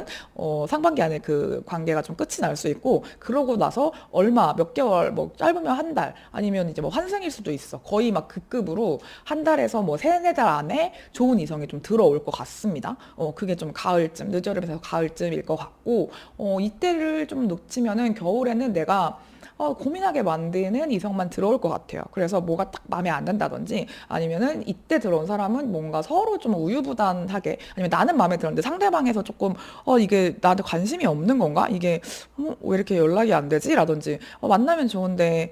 상반기 안에 그 관계가 좀 끝이 날 수 있고, 그러고 나서 얼마, 몇 개월, 뭐 짧으면 한 달, 아니면 이제 뭐 환승일 수도 있어. 거의 막 그 급으로 한 달에서 뭐 세네 달 안에 좋은 이성이 좀 들어올 것 같습니다. 그게 좀 가을쯤, 늦여름에서 가을쯤일 것 같고, 이때를 좀 놓치면은 겨울에는 내가 고민하게 만드는 이성만 들어올 것 같아요. 그래서 뭐가 딱 마음에 안 든다든지 아니면은 이때 들어온 사람은 뭔가 서로 좀 우유부단하게 아니면 나는 마음에 들었는데 상대방에서 조금 이게 나한테 관심이 없는 건가? 이게 왜 이렇게 연락이 안 되지? 라든지 만나면 좋은데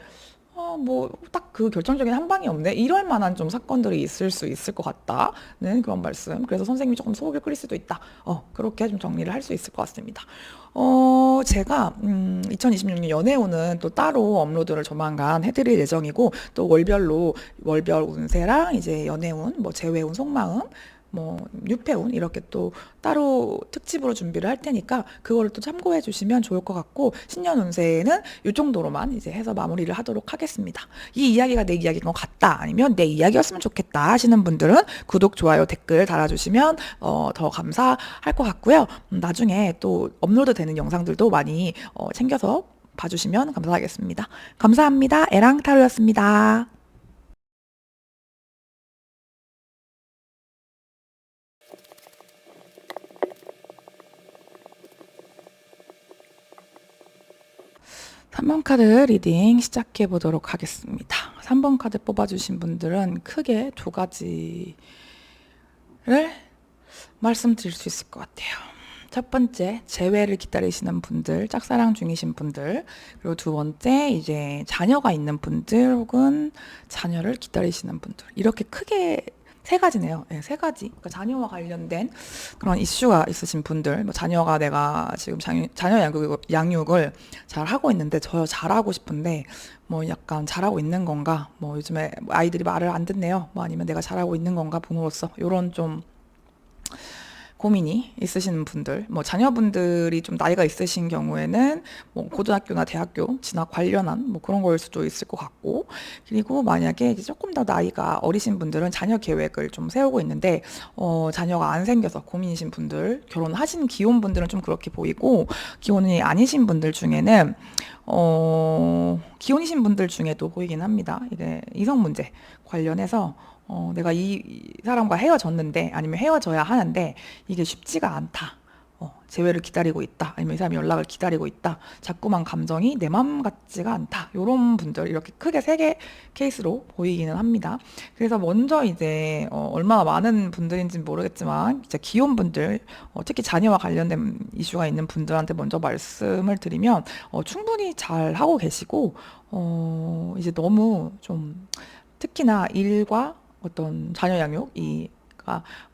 뭐, 딱 그 결정적인 한 방이 없네. 이럴 만한 좀 사건들이 있을 수 있을 것 같다는 그런 말씀. 그래서 선생님이 조금 속을 끓일 수도 있다. 그렇게 좀 정리를 할 수 있을 것 같습니다. 제가, 2026년 연애운은 또 따로 업로드를 조만간 해드릴 예정이고, 또 월별 운세랑 이제 연애운, 뭐 재회운, 속마음, 뭐 유패운 이렇게 또 따로 특집으로 준비를 할 테니까 그거를 또 참고해 주시면 좋을 것 같고, 신년 운세는 이 정도로만 이제 해서 마무리를 하도록 하겠습니다. 이 이야기가 내 이야기인 것 같다 아니면 내 이야기였으면 좋겠다 하시는 분들은 구독, 좋아요, 댓글 달아주시면 더 감사할 것 같고요. 나중에 또 업로드 되는 영상들도 많이 챙겨서 봐주시면 감사하겠습니다. 감사합니다. 에랑타로였습니다. 삼번 카드 리딩 시작해 보도록 하겠습니다. 3번 카드 뽑아주신 분들은 크게 두 가지를 말씀드릴 수 있을 것 같아요. 첫 번째, 재회를 기다리시는 분들, 짝사랑 중이신 분들, 그리고 두 번째, 이제 자녀가 있는 분들 혹은 자녀를 기다리시는 분들. 이렇게 크게 세 가지네요. 네, 세 가지. 그러니까 자녀와 관련된 그런 이슈가 있으신 분들, 뭐 자녀가 내가 지금 자녀 양육을 잘 하고 있는데 저 잘하고 싶은데 뭐 약간 잘하고 있는 건가? 뭐 요즘에 아이들이 말을 안 듣네요. 뭐 아니면 내가 잘하고 있는 건가 부모로서 이런 좀 고민이 있으신 분들, 뭐 자녀분들이 좀 나이가 있으신 경우에는 뭐 고등학교나 대학교 진학 관련한 뭐 그런 거일 수도 있을 것 같고, 그리고 만약에 이제 조금 더 나이가 어리신 분들은 자녀 계획을 좀 세우고 있는데 자녀가 안 생겨서 고민이신 분들, 결혼하신 기혼분들은 좀 그렇게 보이고, 기혼이 아니신 분들 중에는 기혼이신 분들 중에도 보이긴 합니다. 이게 이성 문제 관련해서 내가 이 사람과 헤어졌는데 아니면 헤어져야 하는데 이게 쉽지가 않다. 재회를 기다리고 있다. 아니면 이 사람이 연락을 기다리고 있다. 자꾸만 감정이 내 맘 같지가 않다. 이런 분들 이렇게 크게 세 개 케이스로 보이기는 합니다. 그래서 먼저 이제 얼마나 많은 분들인지는 모르겠지만 이제 기혼분들, 특히 자녀와 관련된 이슈가 있는 분들한테 먼저 말씀을 드리면 충분히 잘 하고 계시고, 이제 너무 좀 특히나 일과 어떤 자녀 양육이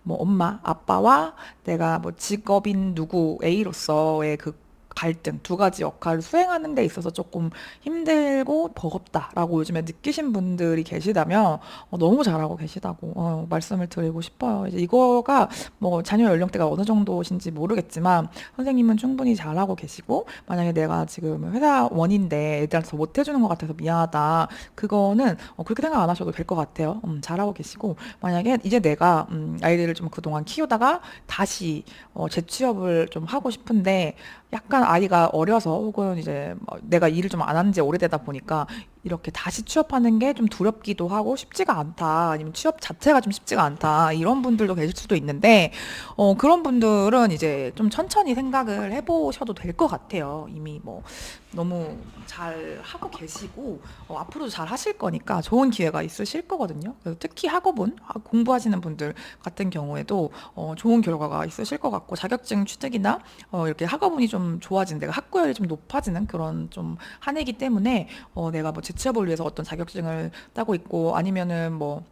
뭐 엄마, 아빠와 내가 뭐 직업인 누구 A로서의 그 갈등 두 가지 역할을 수행하는 데 있어서 조금 힘들고 버겁다라고 요즘에 느끼신 분들이 계시다면 너무 잘하고 계시다고 말씀을 드리고 싶어요. 이제 이거가 뭐 자녀 연령대가 어느 정도신지 모르겠지만 선생님은 충분히 잘하고 계시고, 만약에 내가 지금 회사원인데 애들한테 더 못해주는 것 같아서 미안하다, 그거는 그렇게 생각 안 하셔도 될 것 같아요. 잘하고 계시고, 만약에 이제 내가 아이들을 좀 그동안 키우다가 다시 재취업을 좀 하고 싶은데 약간 아이가 어려서 혹은 이제 뭐 내가 일을 좀 안 한 지 오래되다 보니까 이렇게 다시 취업하는 게 좀 두렵기도 하고 쉽지가 않다. 아니면 취업 자체가 좀 쉽지가 않다. 이런 분들도 계실 수도 있는데, 그런 분들은 이제 좀 천천히 생각을 해보셔도 될 것 같아요. 이미 뭐, 너무 잘 하고 계시고 앞으로도 잘 하실 거니까 좋은 기회가 있으실 거거든요. 그래서 특히 학업은 공부하시는 분들 같은 경우에도 좋은 결과가 있으실 것 같고 자격증 취득이나 이렇게 학업운이 좀 좋아지는 내가 학구열이 좀 높아지는 그런 좀 한 해이기 때문에 내가 뭐 재취업을 위해서 어떤 자격증을 따고 있고 아니면은 뭐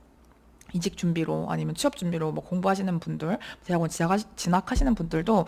이직 준비로 아니면 취업 준비로 뭐 공부하시는 분들, 대학원 진학하시는 분들도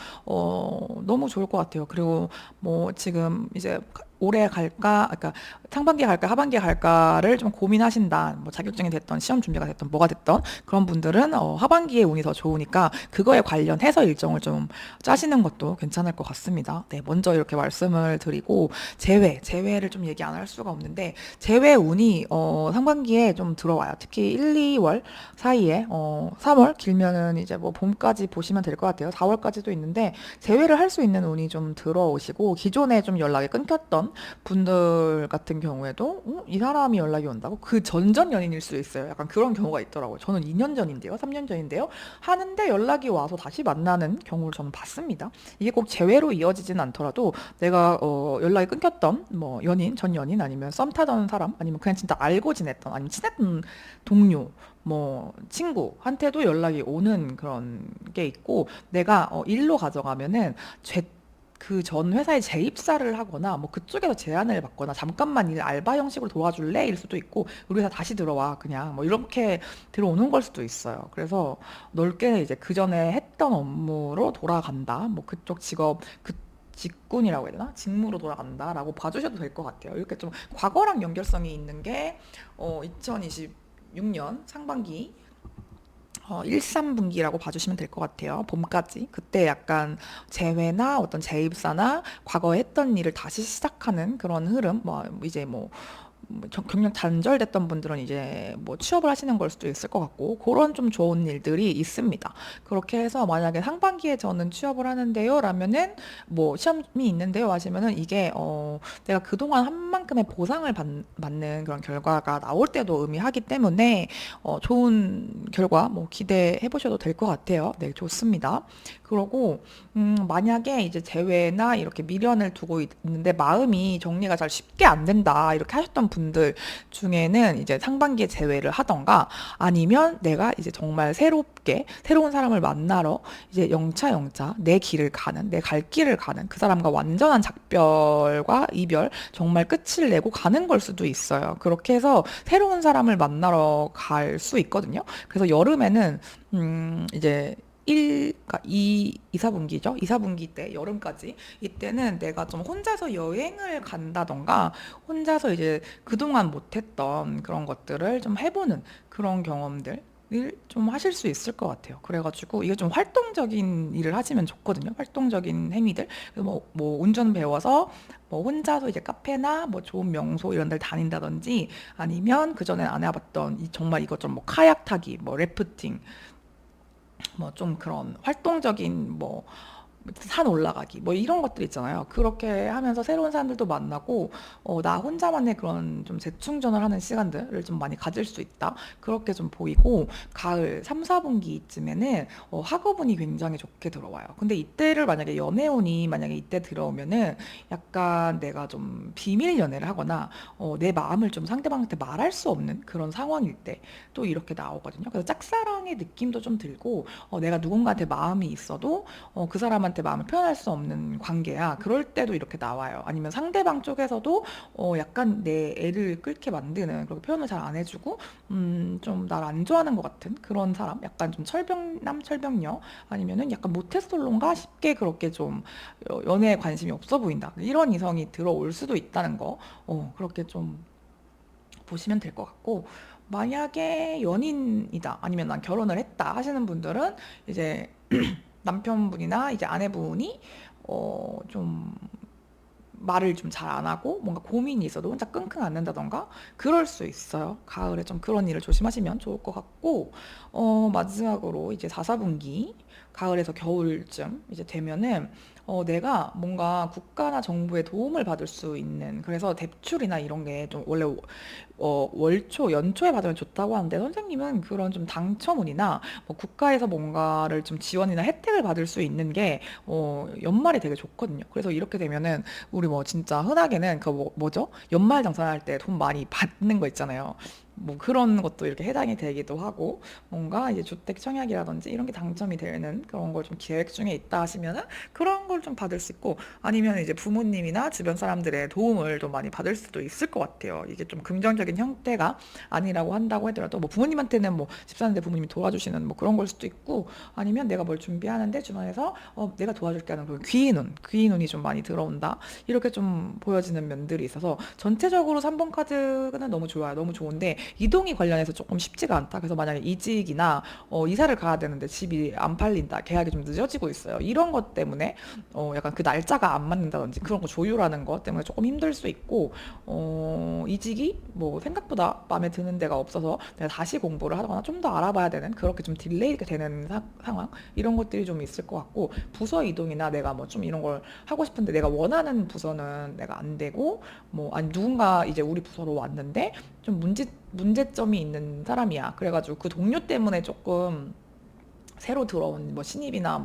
너무 좋을 것 같아요. 그리고 뭐 지금 이제 올해 갈까, 그러니까 상반기에 갈까, 하반기에 갈까를 좀 고민하신다. 뭐 자격증이 됐던, 시험 준비가 됐던, 뭐가 됐던 그런 분들은 하반기에 운이 더 좋으니까 그거에 관련해서 일정을 좀 짜시는 것도 괜찮을 것 같습니다. 네, 먼저 이렇게 말씀을 드리고 제외를 좀 얘기 안 할 수가 없는데 제외 운이 상반기에 좀 들어와요. 특히 1, 2월 사이에 3월 길면은 이제 뭐 봄까지 보시면 될 것 같아요. 4월까지도 있는데 제외를 할 수 있는 운이 좀 들어오시고 기존에 좀 연락이 끊겼던 분들 같은 경우에도 이 사람이 연락이 온다고? 그 전전 연인일 수 있어요. 약간 그런 경우가 있더라고요. 저는 2년 전인데요, 3년 전인데요. 하는데 연락이 와서 다시 만나는 경우를 저는 봤습니다. 이게 꼭 재회로 이어지진 않더라도 내가 연락이 끊겼던 뭐 연인, 전 연인 아니면 썸 타던 사람 아니면 그냥 진짜 알고 지냈던 아니면 친했던 동료 뭐 친구한테도 연락이 오는 그런 게 있고 내가 일로 가져가면은 그 전 회사에 재입사를 하거나 뭐 그쪽에서 제안을 받거나 잠깐만 일 알바 형식으로 도와줄래? 일 수도 있고 우리 회사 다시 들어와 그냥 뭐 이렇게 들어오는 걸 수도 있어요. 그래서 넓게 이제 그 전에 했던 업무로 돌아간다. 뭐 그쪽 직업 그 직군이라고 해야 되나? 직무로 돌아간다라고 봐주셔도 될 것 같아요. 이렇게 좀 과거랑 연결성이 있는 게 2026년 상반기 1, 3분기라고 봐주시면 될 것 같아요. 봄까지. 그때 약간 재회나 어떤 재입사나 과거에 했던 일을 다시 시작하는 그런 흐름, 뭐, 이제 뭐 경력 단절됐던 분들은 이제 뭐 취업을 하시는 걸 수도 있을 것 같고 그런 좀 좋은 일들이 있습니다. 그렇게 해서 만약에 상반기에 저는 취업을 하는데요 라면은 뭐 시험이 있는데요 하시면은 이게 내가 그동안 한 만큼의 보상을 받는 그런 결과가 나올 때도 의미하기 때문에 좋은 결과 뭐 기대해 보셔도 될 것 같아요. 네, 좋습니다. 그러고 만약에 이제 재회나 이렇게 미련을 두고 있는데 마음이 정리가 잘 쉽게 안 된다 이렇게 하셨던 분들 중에는 이제 상반기에 재회를 하던가 아니면 내가 이제 정말 새롭게 새로운 사람을 만나러 이제 영차 내 길을 가는 내 갈 길을 가는 그 사람과 완전한 작별과 이별 정말 끝을 내고 가는 걸 수도 있어요. 그렇게 해서 새로운 사람을 만나러 갈 수 있거든요. 그래서 여름에는 이제 2, 4분기죠. 2, 4분기 때, 여름까지. 이때는 내가 좀 혼자서 여행을 간다던가, 혼자서 이제 그동안 못했던 그런 것들을 좀 해보는 그런 경험들. 을 좀 하실 수 있을 것 같아요. 그래가지고 이게 좀 활동적인 일을 하시면 좋거든요. 활동적인 행위들. 뭐 운전 배워서 뭐 혼자서 이제 카페나 뭐 좋은 명소 이런 데를 다닌다든지 아니면 그전에 안 해봤던 정말 이것 좀 뭐 카약 타기, 뭐 래프팅, 뭐 좀 그런 활동적인 뭐 산 올라가기 뭐 이런 것들 있잖아요. 그렇게 하면서 새로운 사람들도 만나고 나 혼자만의 그런 좀 재충전을 하는 시간들을 좀 많이 가질 수 있다. 그렇게 좀 보이고 가을 3, 4분기쯤에는 학업운이 굉장히 좋게 들어와요. 근데 이때를 만약에 연애운이 만약에 이때 들어오면은 약간 내가 좀 비밀 연애를 하거나 내 마음을 좀 상대방한테 말할 수 없는 그런 상황일 때 또 이렇게 나오거든요. 그래서 짝사랑의 느낌도 좀 들고 내가 누군가한테 마음이 있어도 그 사람한테 마음을 표현할 수 없는 관계야. 그럴 때도 이렇게 나와요. 아니면 상대방 쪽에서도 약간 내 애를 끓게 만드는 그렇게 표현을 잘 안 해주고 좀 날 안 좋아하는 것 같은 그런 사람, 약간 좀 철벽남, 철벽녀 아니면은 약간 모태솔로인가 싶게 그렇게 좀 연애에 관심이 없어 보인다. 이런 이성이 들어올 수도 있다는 거, 그렇게 좀 보시면 될 것 같고 만약에 연인이다 아니면 난 결혼을 했다 하시는 분들은 이제 남편분이나 이제 아내분이 좀 말을 좀 잘 안 하고 뭔가 고민이 있어도 혼자 끙끙 앓는다던가 그럴 수 있어요. 가을에 좀 그런 일을 조심하시면 좋을 것 같고 마지막으로 이제 4, 4분기 가을에서 겨울쯤 이제 되면은 내가 뭔가 국가나 정부의 도움을 받을 수 있는 그래서 대출이나 이런 게 좀 원래 월초, 연초에 받으면 좋다고 하는데 선생님은 그런 좀 당첨운이나 뭐 국가에서 뭔가를 좀 지원이나 혜택을 받을 수 있는 게 연말에 되게 좋거든요. 그래서 이렇게 되면은 우리 뭐 뭐 진짜 흔하게는 그 뭐죠? 연말정산할 때 돈 많이 받는 거 있잖아요. 뭐 그런 것도 이렇게 해당이 되기도 하고, 뭔가 이제 주택 청약이라든지 이런 게 당첨이 되는 그런 걸 좀 계획 중에 있다 하시면은 그런 걸 좀 받을 수 있고, 아니면 이제 부모님이나 주변 사람들의 도움을 좀 많이 받을 수도 있을 것 같아요. 이게 좀 긍정적인 형태가 아니라고 한다고 하더라도, 뭐 부모님한테는 뭐 집 사는데 부모님이 도와주시는 뭐 그런 걸 수도 있고, 아니면 내가 뭘 준비하는데 주변에서 내가 도와줄게 하는 그런 귀인운이 좀 많이 들어온다, 이렇게 좀 보여지는 면들이 있어서 전체적으로 3번 카드는 너무 좋아요. 너무 좋은데 이동이 관련해서 조금 쉽지가 않다. 그래서 만약에 이직이나 이사를 가야 되는데 집이 안 팔린다, 계약이 좀 늦어지고 있어요, 이런 것 때문에 약간 그 날짜가 안 맞는다든지 그런 거 조율하는 것 때문에 조금 힘들 수 있고, 이직이 뭐 생각보다 마음에 드는 데가 없어서 내가 다시 공부를 하거나 좀 더 알아봐야 되는, 그렇게 좀 딜레이가 되는 상황, 이런 것들이 좀 있을 것 같고, 부서 이동이나 내가 뭐 좀 이런 걸 하고 싶은데 내가 원하는 부서는 내가 안 되고, 뭐 아니 누군가 이제 우리 부서로 왔는데 좀 문제점이 있는 사람이야. 그래가지고 그 동료 때문에 조금 새로 들어온 뭐 신입이나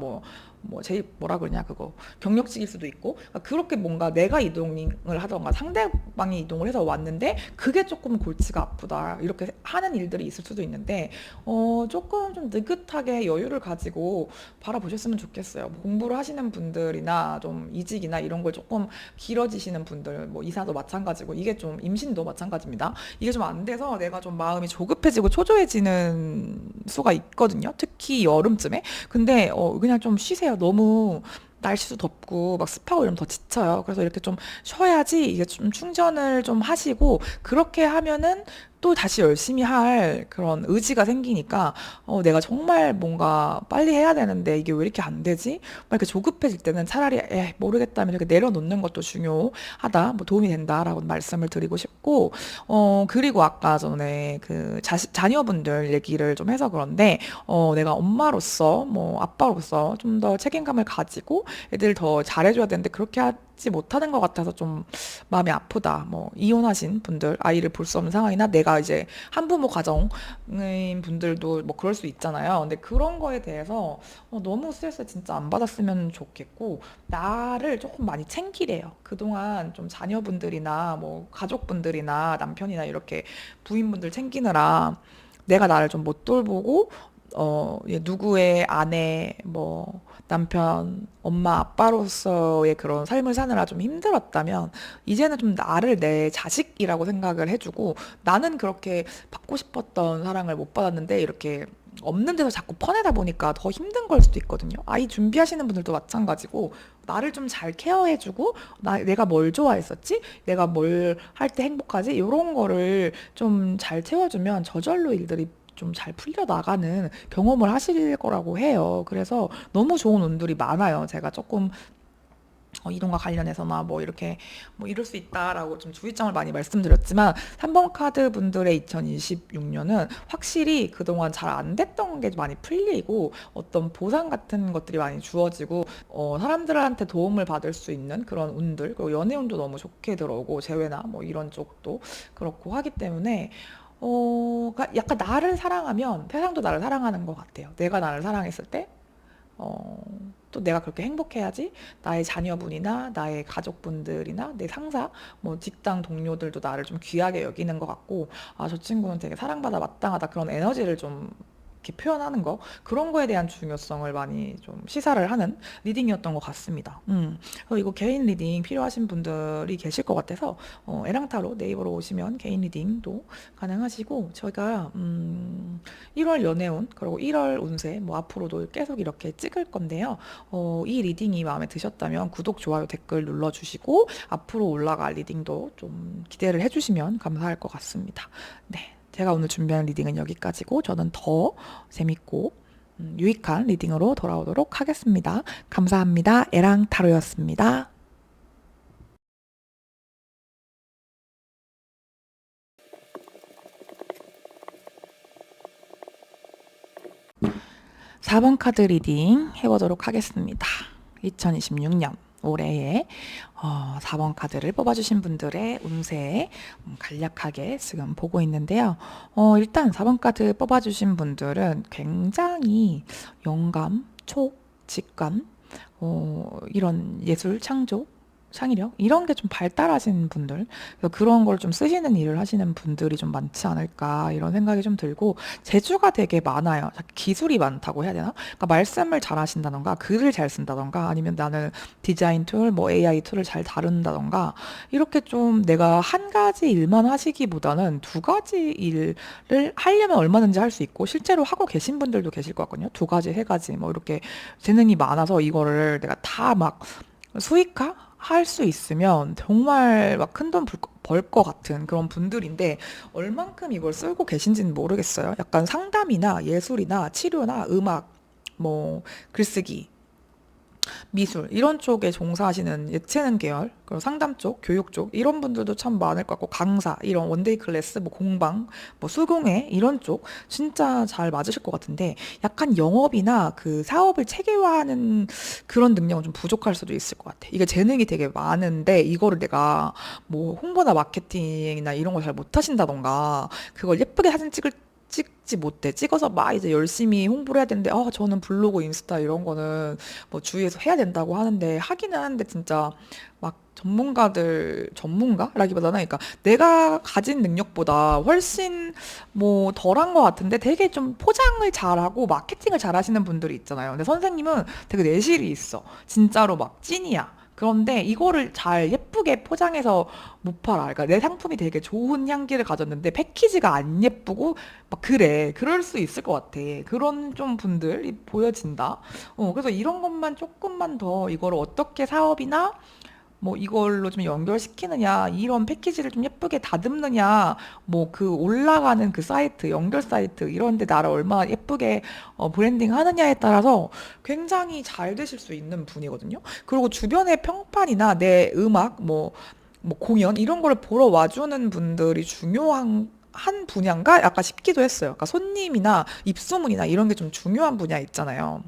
제 뭐라 그러냐 그거 경력직일 수도 있고, 그러니까 그렇게 뭔가 내가 이동을 하던가 상대방이 이동을 해서 왔는데 그게 조금 골치가 아프다, 이렇게 하는 일들이 있을 수도 있는데 조금 좀 느긋하게 여유를 가지고 바라보셨으면 좋겠어요. 뭐 공부를 하시는 분들이나 좀 이직이나 이런 걸 조금 길어지시는 분들, 뭐 이사도 마찬가지고, 이게 좀 임신도 마찬가지입니다. 이게 좀 안 돼서 내가 좀 마음이 조급해지고 초조해지는 수가 있거든요. 특히 여름쯤에. 근데 그냥 좀 쉬세요. 너무 날씨도 덥고 막 습하고 이러면 더 지쳐요. 그래서 이렇게 좀 쉬어야지 이게 좀 충전을 좀 하시고, 그렇게 하면은 또 다시 열심히 할 그런 의지가 생기니까, 내가 정말 뭔가 빨리 해야 되는데 이게 왜 이렇게 안 되지? 막 이렇게 조급해질 때는 차라리 모르겠다면 이렇게 내려놓는 것도 중요하다, 뭐 도움이 된다라고 말씀을 드리고 싶고, 그리고 아까 전에 그 자녀분들 얘기를 좀 해서 그런데, 내가 엄마로서 뭐 아빠로서 좀 더 책임감을 가지고 애들 더 잘해줘야 되는데 그렇게 하지 못하는 것 같아서 좀 마음이 아프다. 뭐 이혼하신 분들, 아이를 볼 수 없는 상황이나 내가 이제 한부모 가정인 분들도 뭐 그럴 수 있잖아요. 근데 그런 거에 대해서 너무 스트레스 진짜 안 받았으면 좋겠고, 나를 조금 많이 챙기래요. 그동안 좀 자녀분들이나 뭐 가족분들이나 남편이나 이렇게 부인분들 챙기느라 내가 나를 좀 못 돌보고, 누구의 아내, 뭐, 남편, 엄마, 아빠로서의 그런 삶을 사느라 좀 힘들었다면, 이제는 좀 나를 내 자식이라고 생각을 해주고, 나는 그렇게 받고 싶었던 사랑을 못 받았는데, 이렇게 없는 데서 자꾸 퍼내다 보니까 더 힘든 걸 수도 있거든요. 아이 준비하시는 분들도 마찬가지고, 나를 좀 잘 케어해주고, 내가 뭘 좋아했었지? 내가 뭘 할 때 행복하지? 이런 거를 좀 잘 채워주면 저절로 일들이 좀 잘 풀려 나가는 경험을 하실 거라고 해요. 그래서 너무 좋은 운들이 많아요. 제가 조금 이동과 관련해서나 뭐 이렇게 뭐 이럴 수 있다라고 좀 주의점을 많이 말씀드렸지만, 3번 카드 분들의 2026년은 확실히 그동안 잘 안 됐던 게 많이 풀리고, 어떤 보상 같은 것들이 많이 주어지고, 사람들한테 도움을 받을 수 있는 그런 운들, 그리고 연애운도 너무 좋게 들어오고, 재회나 뭐 이런 쪽도 그렇고 하기 때문에, 그러니까 약간 나를 사랑하면 세상도 나를 사랑하는 것 같아요. 내가 나를 사랑했을 때, 어, 또 내가 그렇게 행복해야지 나의 자녀분이나 나의 가족분들이나 내 상사, 뭐 직장 동료들도 나를 좀 귀하게 여기는 것 같고, 아, 저 친구는 되게 사랑받아 마땅하다, 그런 에너지를 좀 이렇게 표현하는 거, 그런 거에 대한 중요성을 많이 좀 시사를 하는 리딩이었던 것 같습니다. 그래서 이거 개인 리딩 필요하신 분들이 계실 것 같아서, 에랑타로 네이버로 오시면 개인 리딩도 가능하시고, 저희가 1월 연애운, 그리고 1월 운세, 뭐 앞으로도 계속 이렇게 찍을 건데요. 이 리딩이 마음에 드셨다면 구독, 좋아요, 댓글 눌러주시고, 앞으로 올라갈 리딩도 좀 기대를 해주시면 감사할 것 같습니다. 네. 제가 오늘 준비한 리딩은 여기까지고, 저는 더 재밌고 유익한 리딩으로 돌아오도록 하겠습니다. 감사합니다. 에랑타로였습니다. 4번 카드 리딩 해보도록 하겠습니다. 2026년 올해의 4번 카드를 뽑아주신 분들의 운세 간략하게 지금 보고 있는데요. 일단 4번 카드 뽑아주신 분들은 굉장히 영감, 촉, 직감, 이런 예술, 창조, 창의력 이런 게 좀 발달하신 분들, 그래서 그런 걸 좀 쓰시는 일을 하시는 분들이 좀 많지 않을까 이런 생각이 좀 들고, 재주가 되게 많아요. 기술이 많다고 해야 되나? 그러니까 말씀을 잘 하신다던가 글을 잘 쓴다던가 아니면 나는 디자인 툴, 뭐 AI 툴을 잘 다룬다던가, 이렇게 좀 내가 한 가지 일만 하시기보다는 두 가지 일을 하려면 얼마든지 할 수 있고, 실제로 하고 계신 분들도 계실 것 같거든요. 두 가지, 세 가지 뭐 이렇게 재능이 많아서 이거를 내가 다 막 수익화 할 수 있으면 정말 막 큰 돈 벌 것 같은 그런 분들인데, 얼만큼 이걸 쓰고 계신지는 모르겠어요. 약간 상담이나 예술이나 치료나 음악, 뭐 글쓰기, 미술 이런 쪽에 종사하시는 예체능 계열, 그리고 상담 쪽, 교육 쪽 이런 분들도 참 많을 것 같고, 강사 이런 원데이 클래스, 뭐 공방, 뭐 수공예 이런 쪽 진짜 잘 맞으실 것 같은데, 약간 영업이나 그 사업을 체계화하는 그런 능력은 좀 부족할 수도 있을 것 같아. 이게 재능이 되게 많은데 이거를 내가 뭐 홍보나 마케팅이나 이런 걸 잘 못하신다던가, 그걸 예쁘게 사진 찍지 못해. 찍어서 막 이제 열심히 홍보를 해야 되는데, 저는 블로그, 인스타 이런 거는 뭐 주위에서 해야 된다고 하는데, 하기는 하는데 진짜 막 전문가라기보다는, 그러니까 내가 가진 능력보다 훨씬 뭐 덜한 것 같은데, 되게 좀 포장을 잘하고 마케팅을 잘하시는 분들이 있잖아요. 근데 선생님은 되게 내실이 있어. 진짜로 막 찐이야. 그런데 이거를 잘 예쁘게 포장해서 못 팔아. 그러니까 내 상품이 되게 좋은 향기를 가졌는데 패키지가 안 예쁘고 막 그래. 그럴 수 있을 것 같아. 그런 좀 분들이 보여진다. 그래서 이런 것만 조금만 더, 이거를 어떻게 사업이나 뭐 이걸로 좀 연결시키느냐, 이런 패키지를 좀 예쁘게 다듬느냐, 뭐 그 올라가는 그 사이트, 연결 사이트 이런 데 나를 얼마나 예쁘게 브랜딩 하느냐에 따라서 굉장히 잘 되실 수 있는 분이거든요. 그리고 주변의 평판이나 내 음악, 뭐 공연 이런 거를 보러 와주는 분들이 중요한 한 분야인가 약간 싶기도 했어요. 그러니까 손님이나 입소문이나 이런 게 좀 중요한 분야 있잖아요.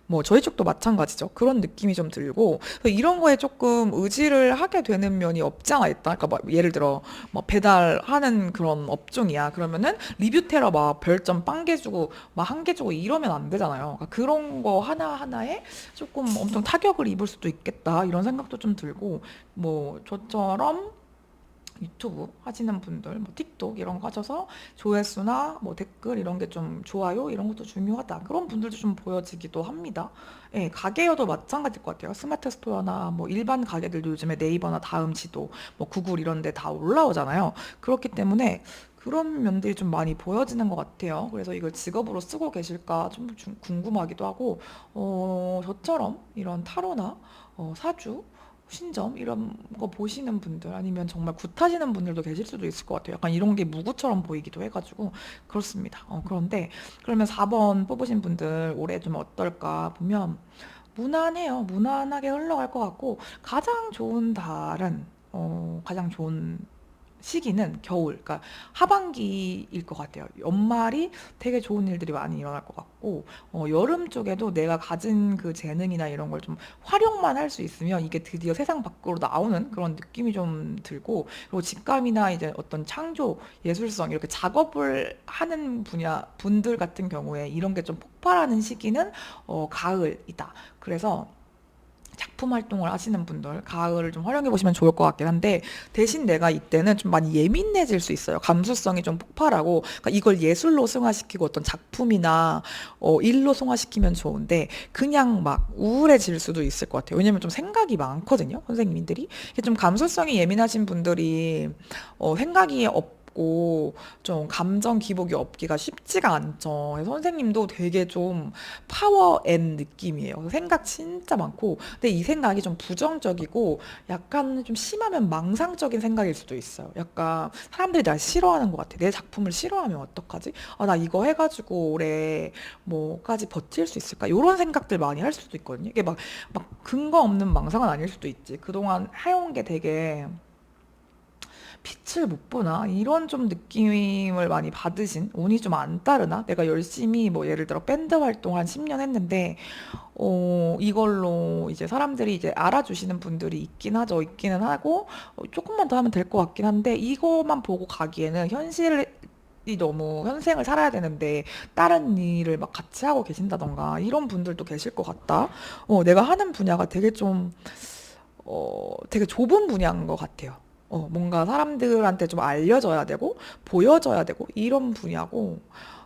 뭐 저희 쪽도 마찬가지죠. 그런 느낌이 좀 들고, 그래서 이런 거에 조금 의지를 하게 되는 면이 없지 않아 있다. 그러니까 막 예를 들어 뭐 배달하는 그런 업종이야. 그러면은 리뷰 테러 막 별점 빵 개 주고 막 한 개 주고 이러면 안 되잖아요. 그러니까 그런 거 하나하나에 조금 엄청 타격을 입을 수도 있겠다. 이런 생각도 좀 들고, 뭐 저처럼 유튜브 하시는 분들, 뭐 틱톡 이런 거 하셔서 조회수나 뭐 댓글 이런 게 좀, 좋아요 이런 것도 중요하다. 그런 분들도 좀 보여지기도 합니다. 예, 가게여도 마찬가지일 것 같아요. 스마트 스토어나 뭐 일반 가게들도 요즘에 네이버나 다음 지도, 뭐 구글 이런 데 다 올라오잖아요. 그렇기 때문에 그런 면들이 좀 많이 보여지는 것 같아요. 그래서 이걸 직업으로 쓰고 계실까 좀 궁금하기도 하고, 저처럼 이런 타로나 사주, 신점 이런 거 보시는 분들, 아니면 정말 굿하시는 분들도 계실 수도 있을 것 같아요. 약간 이런 게 무구처럼 보이기도 해가지고 그렇습니다. 그런데 그러면 4번 뽑으신 분들 올해 좀 어떨까 보면, 무난해요. 무난하게 흘러갈 것 같고, 가장 좋은 시기는 겨울, 그러니까 하반기일 것 같아요. 연말이 되게 좋은 일들이 많이 일어날 것 같고, 여름 쪽에도 내가 가진 그 재능이나 이런 걸 좀 활용만 할 수 있으면 이게 드디어 세상 밖으로 나오는 그런 느낌이 좀 들고, 그리고 직감이나 이제 어떤 창조, 예술성 이렇게 작업을 하는 분들 같은 경우에 이런 게 좀 폭발하는 시기는 가을이다. 그래서 작품 활동을 하시는 분들 가을을 좀 활용해 보시면 좋을 것 같긴 한데, 대신 내가 이때는 좀 많이 예민해질 수 있어요. 감수성이 좀 폭발하고, 그러니까 이걸 예술로 승화시키고 어떤 작품이나 일로 승화시키면 좋은데, 그냥 막 우울해질 수도 있을 것 같아요. 왜냐면 좀 생각이 많거든요, 선생님들이. 이게 좀 감수성이 예민하신 분들이 생각이 없고 좀 감정 기복이 없기가 쉽지가 않죠. 그래서 선생님도 되게 좀 파워 N 느낌이에요. 그래서 생각 진짜 많고, 근데 이 생각이 좀 부정적이고 약간 좀 심하면 망상적인 생각일 수도 있어요. 약간 사람들이 날 싫어하는 것 같아. 내 작품을 싫어하면 어떡하지? 나 이거 해가지고 올해 뭐까지 버틸 수 있을까? 이런 생각들 많이 할 수도 있거든요. 이게 막 근거 없는 망상은 아닐 수도 있지. 그동안 해온 게 되게 빛을 못 보나? 이런 좀 느낌을 많이 받으신, 운이 좀 안 따르나? 내가 열심히 뭐 예를 들어 밴드 활동 한 10년 했는데, 이걸로 이제 사람들이 이제 알아주시는 분들이 있긴 하죠. 있기는 하고, 조금만 더 하면 될 것 같긴 한데, 이거만 보고 가기에는 이 너무 현생을 살아야 되는데 다른 일을 막 같이 하고 계신다던가 이런 분들도 계실 것 같다. 내가 하는 분야가 되게 좀 되게 좁은 분야인 것 같아요. 뭔가 사람들한테 좀 알려져야 되고, 보여져야 되고, 이런 분야고,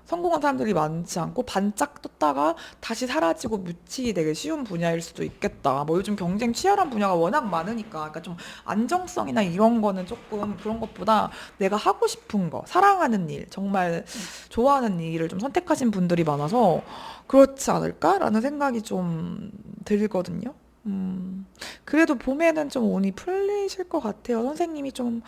성공한 사람들이 많지 않고, 반짝 떴다가 다시 사라지고 묻히기 되게 쉬운 분야일 수도 있겠다. 뭐 요즘 경쟁 치열한 분야가 워낙 많으니까, 그러니까 좀 안정성이나 이런 거는 조금 그런 것보다 내가 하고 싶은 거, 사랑하는 일, 정말 좋아하는 일을 좀 선택하신 분들이 많아서 그렇지 않을까라는 생각이 좀 들거든요. 그래도 봄에는 좀 운이 풀리실 것 같아요. 선생님이 좀,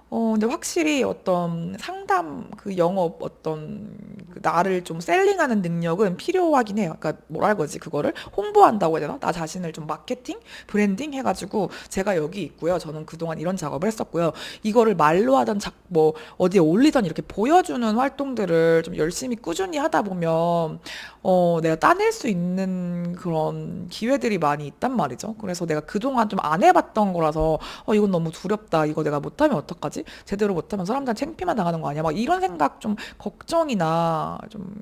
근데 확실히 어떤 상담, 그 영업, 어떤, 그 나를 좀 셀링하는 능력은 필요하긴 해요. 그러니까 뭐라 할 거지, 그거를? 홍보한다고 해야 되나? 나 자신을 좀 마케팅? 브랜딩 해가지고, 제가 여기 있고요. 저는 그동안 이런 작업을 했었고요. 이거를 말로 하던 뭐, 어디에 올리던 이렇게 보여주는 활동들을 좀 열심히 꾸준히 하다 보면, 내가 따낼 수 있는 그런 기회들이 많이 있단 말이죠. 그래서 내가 그동안 좀 안 해봤던 거라서, 이건 너무 두렵다. 이거 내가 못하면 어떡하지? 제대로 못하면 사람들한테 창피만 당하는 거 아니야? 막 이런 생각 좀 걱정이나 좀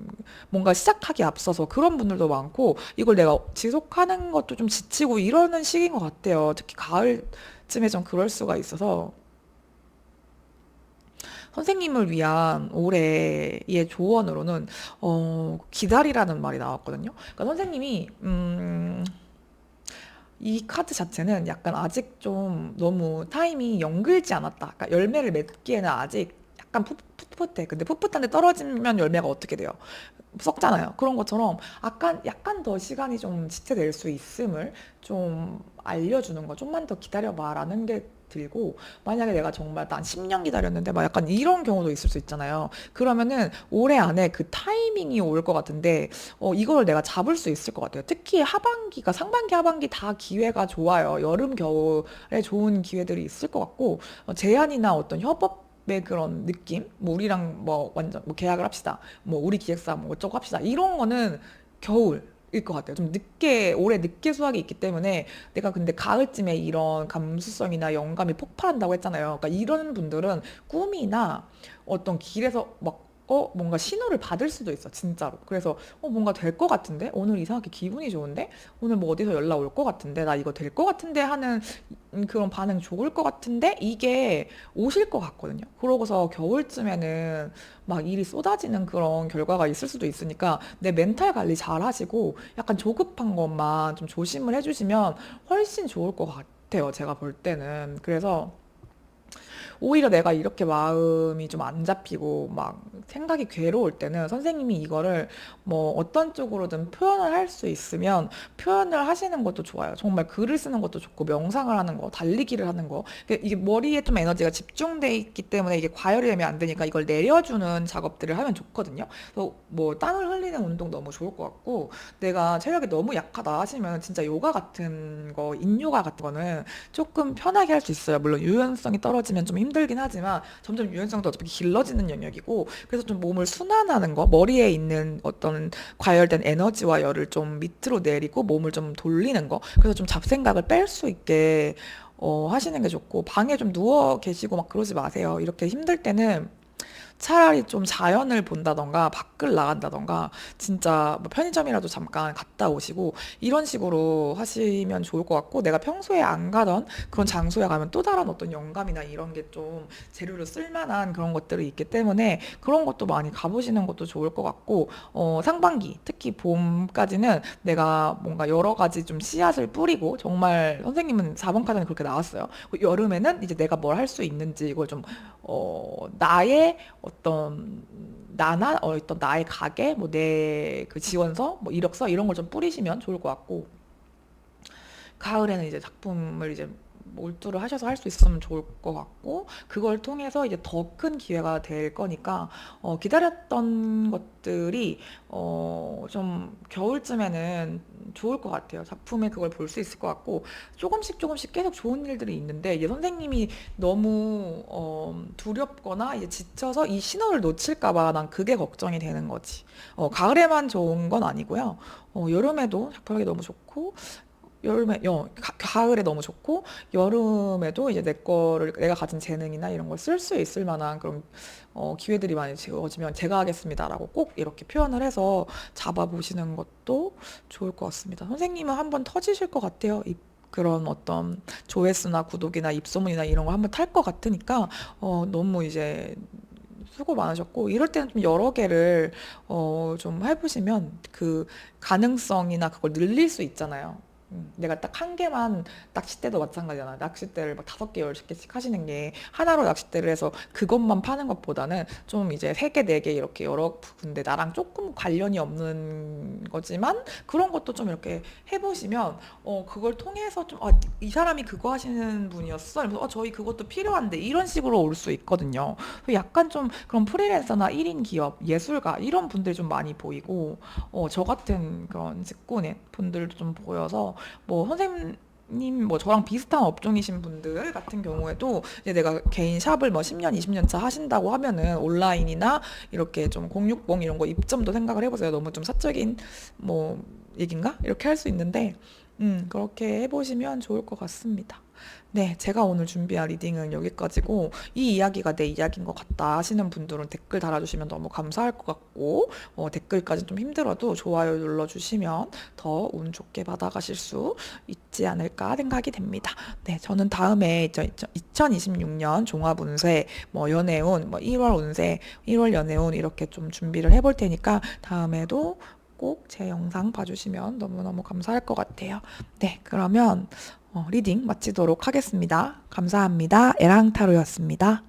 뭔가 시작하기 앞서서 그런 분들도 많고, 이걸 내가 지속하는 것도 좀 지치고 이러는 시기인 것 같아요. 특히 가을쯤에 좀 그럴 수가 있어서. 선생님을 위한 올해의 조언으로는 기다리라는 말이 나왔거든요. 그러니까 선생님이 이 카드 자체는 약간 아직 좀 너무 타임이 연글지 않았다. 그러니까 열매를 맺기에는 아직 약간 풋풋해. 근데 풋풋한데 떨어지면 열매가 어떻게 돼요? 썩잖아요. 그런 것처럼 약간 더 시간이 좀 지체될 수 있음을 좀 알려주는 거. 좀만 더 기다려봐라는 게 들고, 만약에 내가 정말 난 10년 기다렸는데 막 약간 이런 경우도 있을 수 있잖아요. 그러면은 올해 안에 그 타이밍이 올 것 같은데, 이걸 내가 잡을 수 있을 것 같아요. 특히 하반기가, 상반기, 하반기 다 기회가 좋아요. 여름, 겨울에 좋은 기회들이 있을 것 같고, 제안이나 어떤 협업의 그런 느낌? 뭐 우리랑 뭐 완전 뭐 계약을 합시다. 뭐 우리 기획사 뭐 어쩌고 합시다. 이런 거는 겨울일 것 같아요. 좀 늦게, 올해 늦게 수확이 있기 때문에 내가 근데 가을쯤에 이런 감수성이나 영감이 폭발한다고 했잖아요. 그러니까 이런 분들은 꿈이나 어떤 길에서 막 뭔가 신호를 받을 수도 있어, 진짜로. 그래서, 뭔가 될 것 같은데? 오늘 이상하게 기분이 좋은데? 오늘 뭐 어디서 연락 올 것 같은데? 나 이거 될 것 같은데? 하는 그런 반응 좋을 것 같은데? 이게 오실 것 같거든요. 그러고서 겨울쯤에는 막 일이 쏟아지는 그런 결과가 있을 수도 있으니까 내 멘탈 관리 잘 하시고 약간 조급한 것만 좀 조심을 해주시면 훨씬 좋을 것 같아요. 제가 볼 때는. 그래서 오히려 내가 이렇게 마음이 좀 안 잡히고 막 생각이 괴로울 때는 선생님이 이거를 뭐 어떤 쪽으로든 표현을 할 수 있으면 표현을 하시는 것도 좋아요. 정말 글을 쓰는 것도 좋고 명상을 하는 거, 달리기를 하는 거. 이게 머리에 좀 에너지가 집중돼 있기 때문에 이게 과열이 되면 안 되니까 이걸 내려주는 작업들을 하면 좋거든요. 그래서 뭐 땀을 흘리는 운동 너무 좋을 것 같고, 내가 체력이 너무 약하다 하시면 진짜 요가 같은 거, 인요가 같은 거는 조금 편하게 할 수 있어요. 물론 유연성이 떨어지면 좀 힘들긴 하지만 점점 유연성도 어차피 길러지는 영역이고, 그래서 좀 몸을 순환하는 거, 머리에 있는 어떤 과열된 에너지와 열을 좀 밑으로 내리고 몸을 좀 돌리는 거, 그래서 좀 잡생각을 뺄 수 있게 하시는 게 좋고, 방에 좀 누워 계시고 막 그러지 마세요. 이렇게 힘들 때는 차라리 좀 자연을 본다던가 밖을 나간다던가 진짜 뭐 편의점이라도 잠깐 갔다 오시고 이런 식으로 하시면 좋을 것 같고, 내가 평소에 안 가던 그런 장소에 가면 또 다른 어떤 영감이나 이런 게 좀 재료로 쓸만한 그런 것들이 있기 때문에 그런 것도 많이 가보시는 것도 좋을 것 같고, 상반기 특히 봄까지는 내가 뭔가 여러 가지 좀 씨앗을 뿌리고, 정말 선생님은 4번 카드는 그렇게 나왔어요. 여름에는 이제 내가 뭘 할 수 있는지 이걸 좀 나의 어떤 나나 어떤 나의 가게, 뭐 내 그 지원서, 뭐 이력서 이런 걸 좀 뿌리시면 좋을 것 같고, 가을에는 이제 작품을 이제 몰두를 하셔서 할 수 있으면 좋을 것 같고, 그걸 통해서 이제 더 큰 기회가 될 거니까 기다렸던 것들이 좀 겨울쯤에는 좋을 것 같아요. 작품에 그걸 볼 수 있을 것 같고, 조금씩 조금씩 계속 좋은 일들이 있는데, 이제 선생님이 너무 두렵거나 이제 지쳐서 이 신호를 놓칠까 봐 난 그게 걱정이 되는 거지. 가을에만 좋은 건 아니고요. 여름에도 작품하기 너무 좋고, 가을에 너무 좋고, 여름에도 이제 내가 가진 재능이나 이런 걸 쓸 수 있을 만한 그런 기회들이 많이 지어지면 제가 하겠습니다라고 꼭 이렇게 표현을 해서 잡아보시는 것도 좋을 것 같습니다. 선생님은 한번 터지실 것 같아요. 이 그런 어떤 조회수나 구독이나 입소문이나 이런 거 한번 탈 것 같으니까 너무 이제 수고 많으셨고 이럴 때는 좀 여러 개를 좀 해보시면 그 가능성이나 그걸 늘릴 수 있잖아요. 내가 딱 한 개만 낚싯대도 마찬가지잖아. 낚싯대를 막 5개, 10개씩 하시는 게 하나로 낚싯대를 해서 그것만 파는 것보다는 좀 이제 3개, 4개 이렇게 여러 군데 나랑 조금 관련이 없는 거지만 그런 것도 좀 이렇게 해보시면 그걸 통해서 좀 이 사람이 그거 하시는 분이었어. 이러면서 저희 그것도 필요한데 이런 식으로 올 수 있거든요. 약간 좀 그런 프리랜서나 1인 기업, 예술가 이런 분들이 좀 많이 보이고 저 같은 그런 직군의 분들도 좀 보여서 뭐 선생님 뭐 저랑 비슷한 업종이신 분들 같은 경우에도 이제 내가 개인 샵을 뭐 10년, 20년 차 하신다고 하면은 온라인이나 이렇게 좀 공육봉 이런 거 입점도 생각을 해보세요. 너무 좀 사적인 뭐 얘긴가? 이렇게 할 수 있는데 그렇게 해보시면 좋을 것 같습니다. 네, 제가 오늘 준비한 리딩은 여기까지고, 이 이야기가 내 이야기인 것 같다 하시는 분들은 댓글 달아주시면 너무 감사할 것 같고, 댓글까지 좀 힘들어도 좋아요 눌러주시면 더 운 좋게 받아가실 수 있지 않을까 생각이 됩니다. 네, 저는 다음에 2026년 종합운세, 뭐 연애운, 뭐 1월 운세, 1월 연애운 이렇게 좀 준비를 해볼 테니까 다음에도 꼭 제 영상 봐주시면 너무너무 감사할 것 같아요. 네, 그러면 리딩 마치도록 하겠습니다. 감사합니다. 에랑타로였습니다.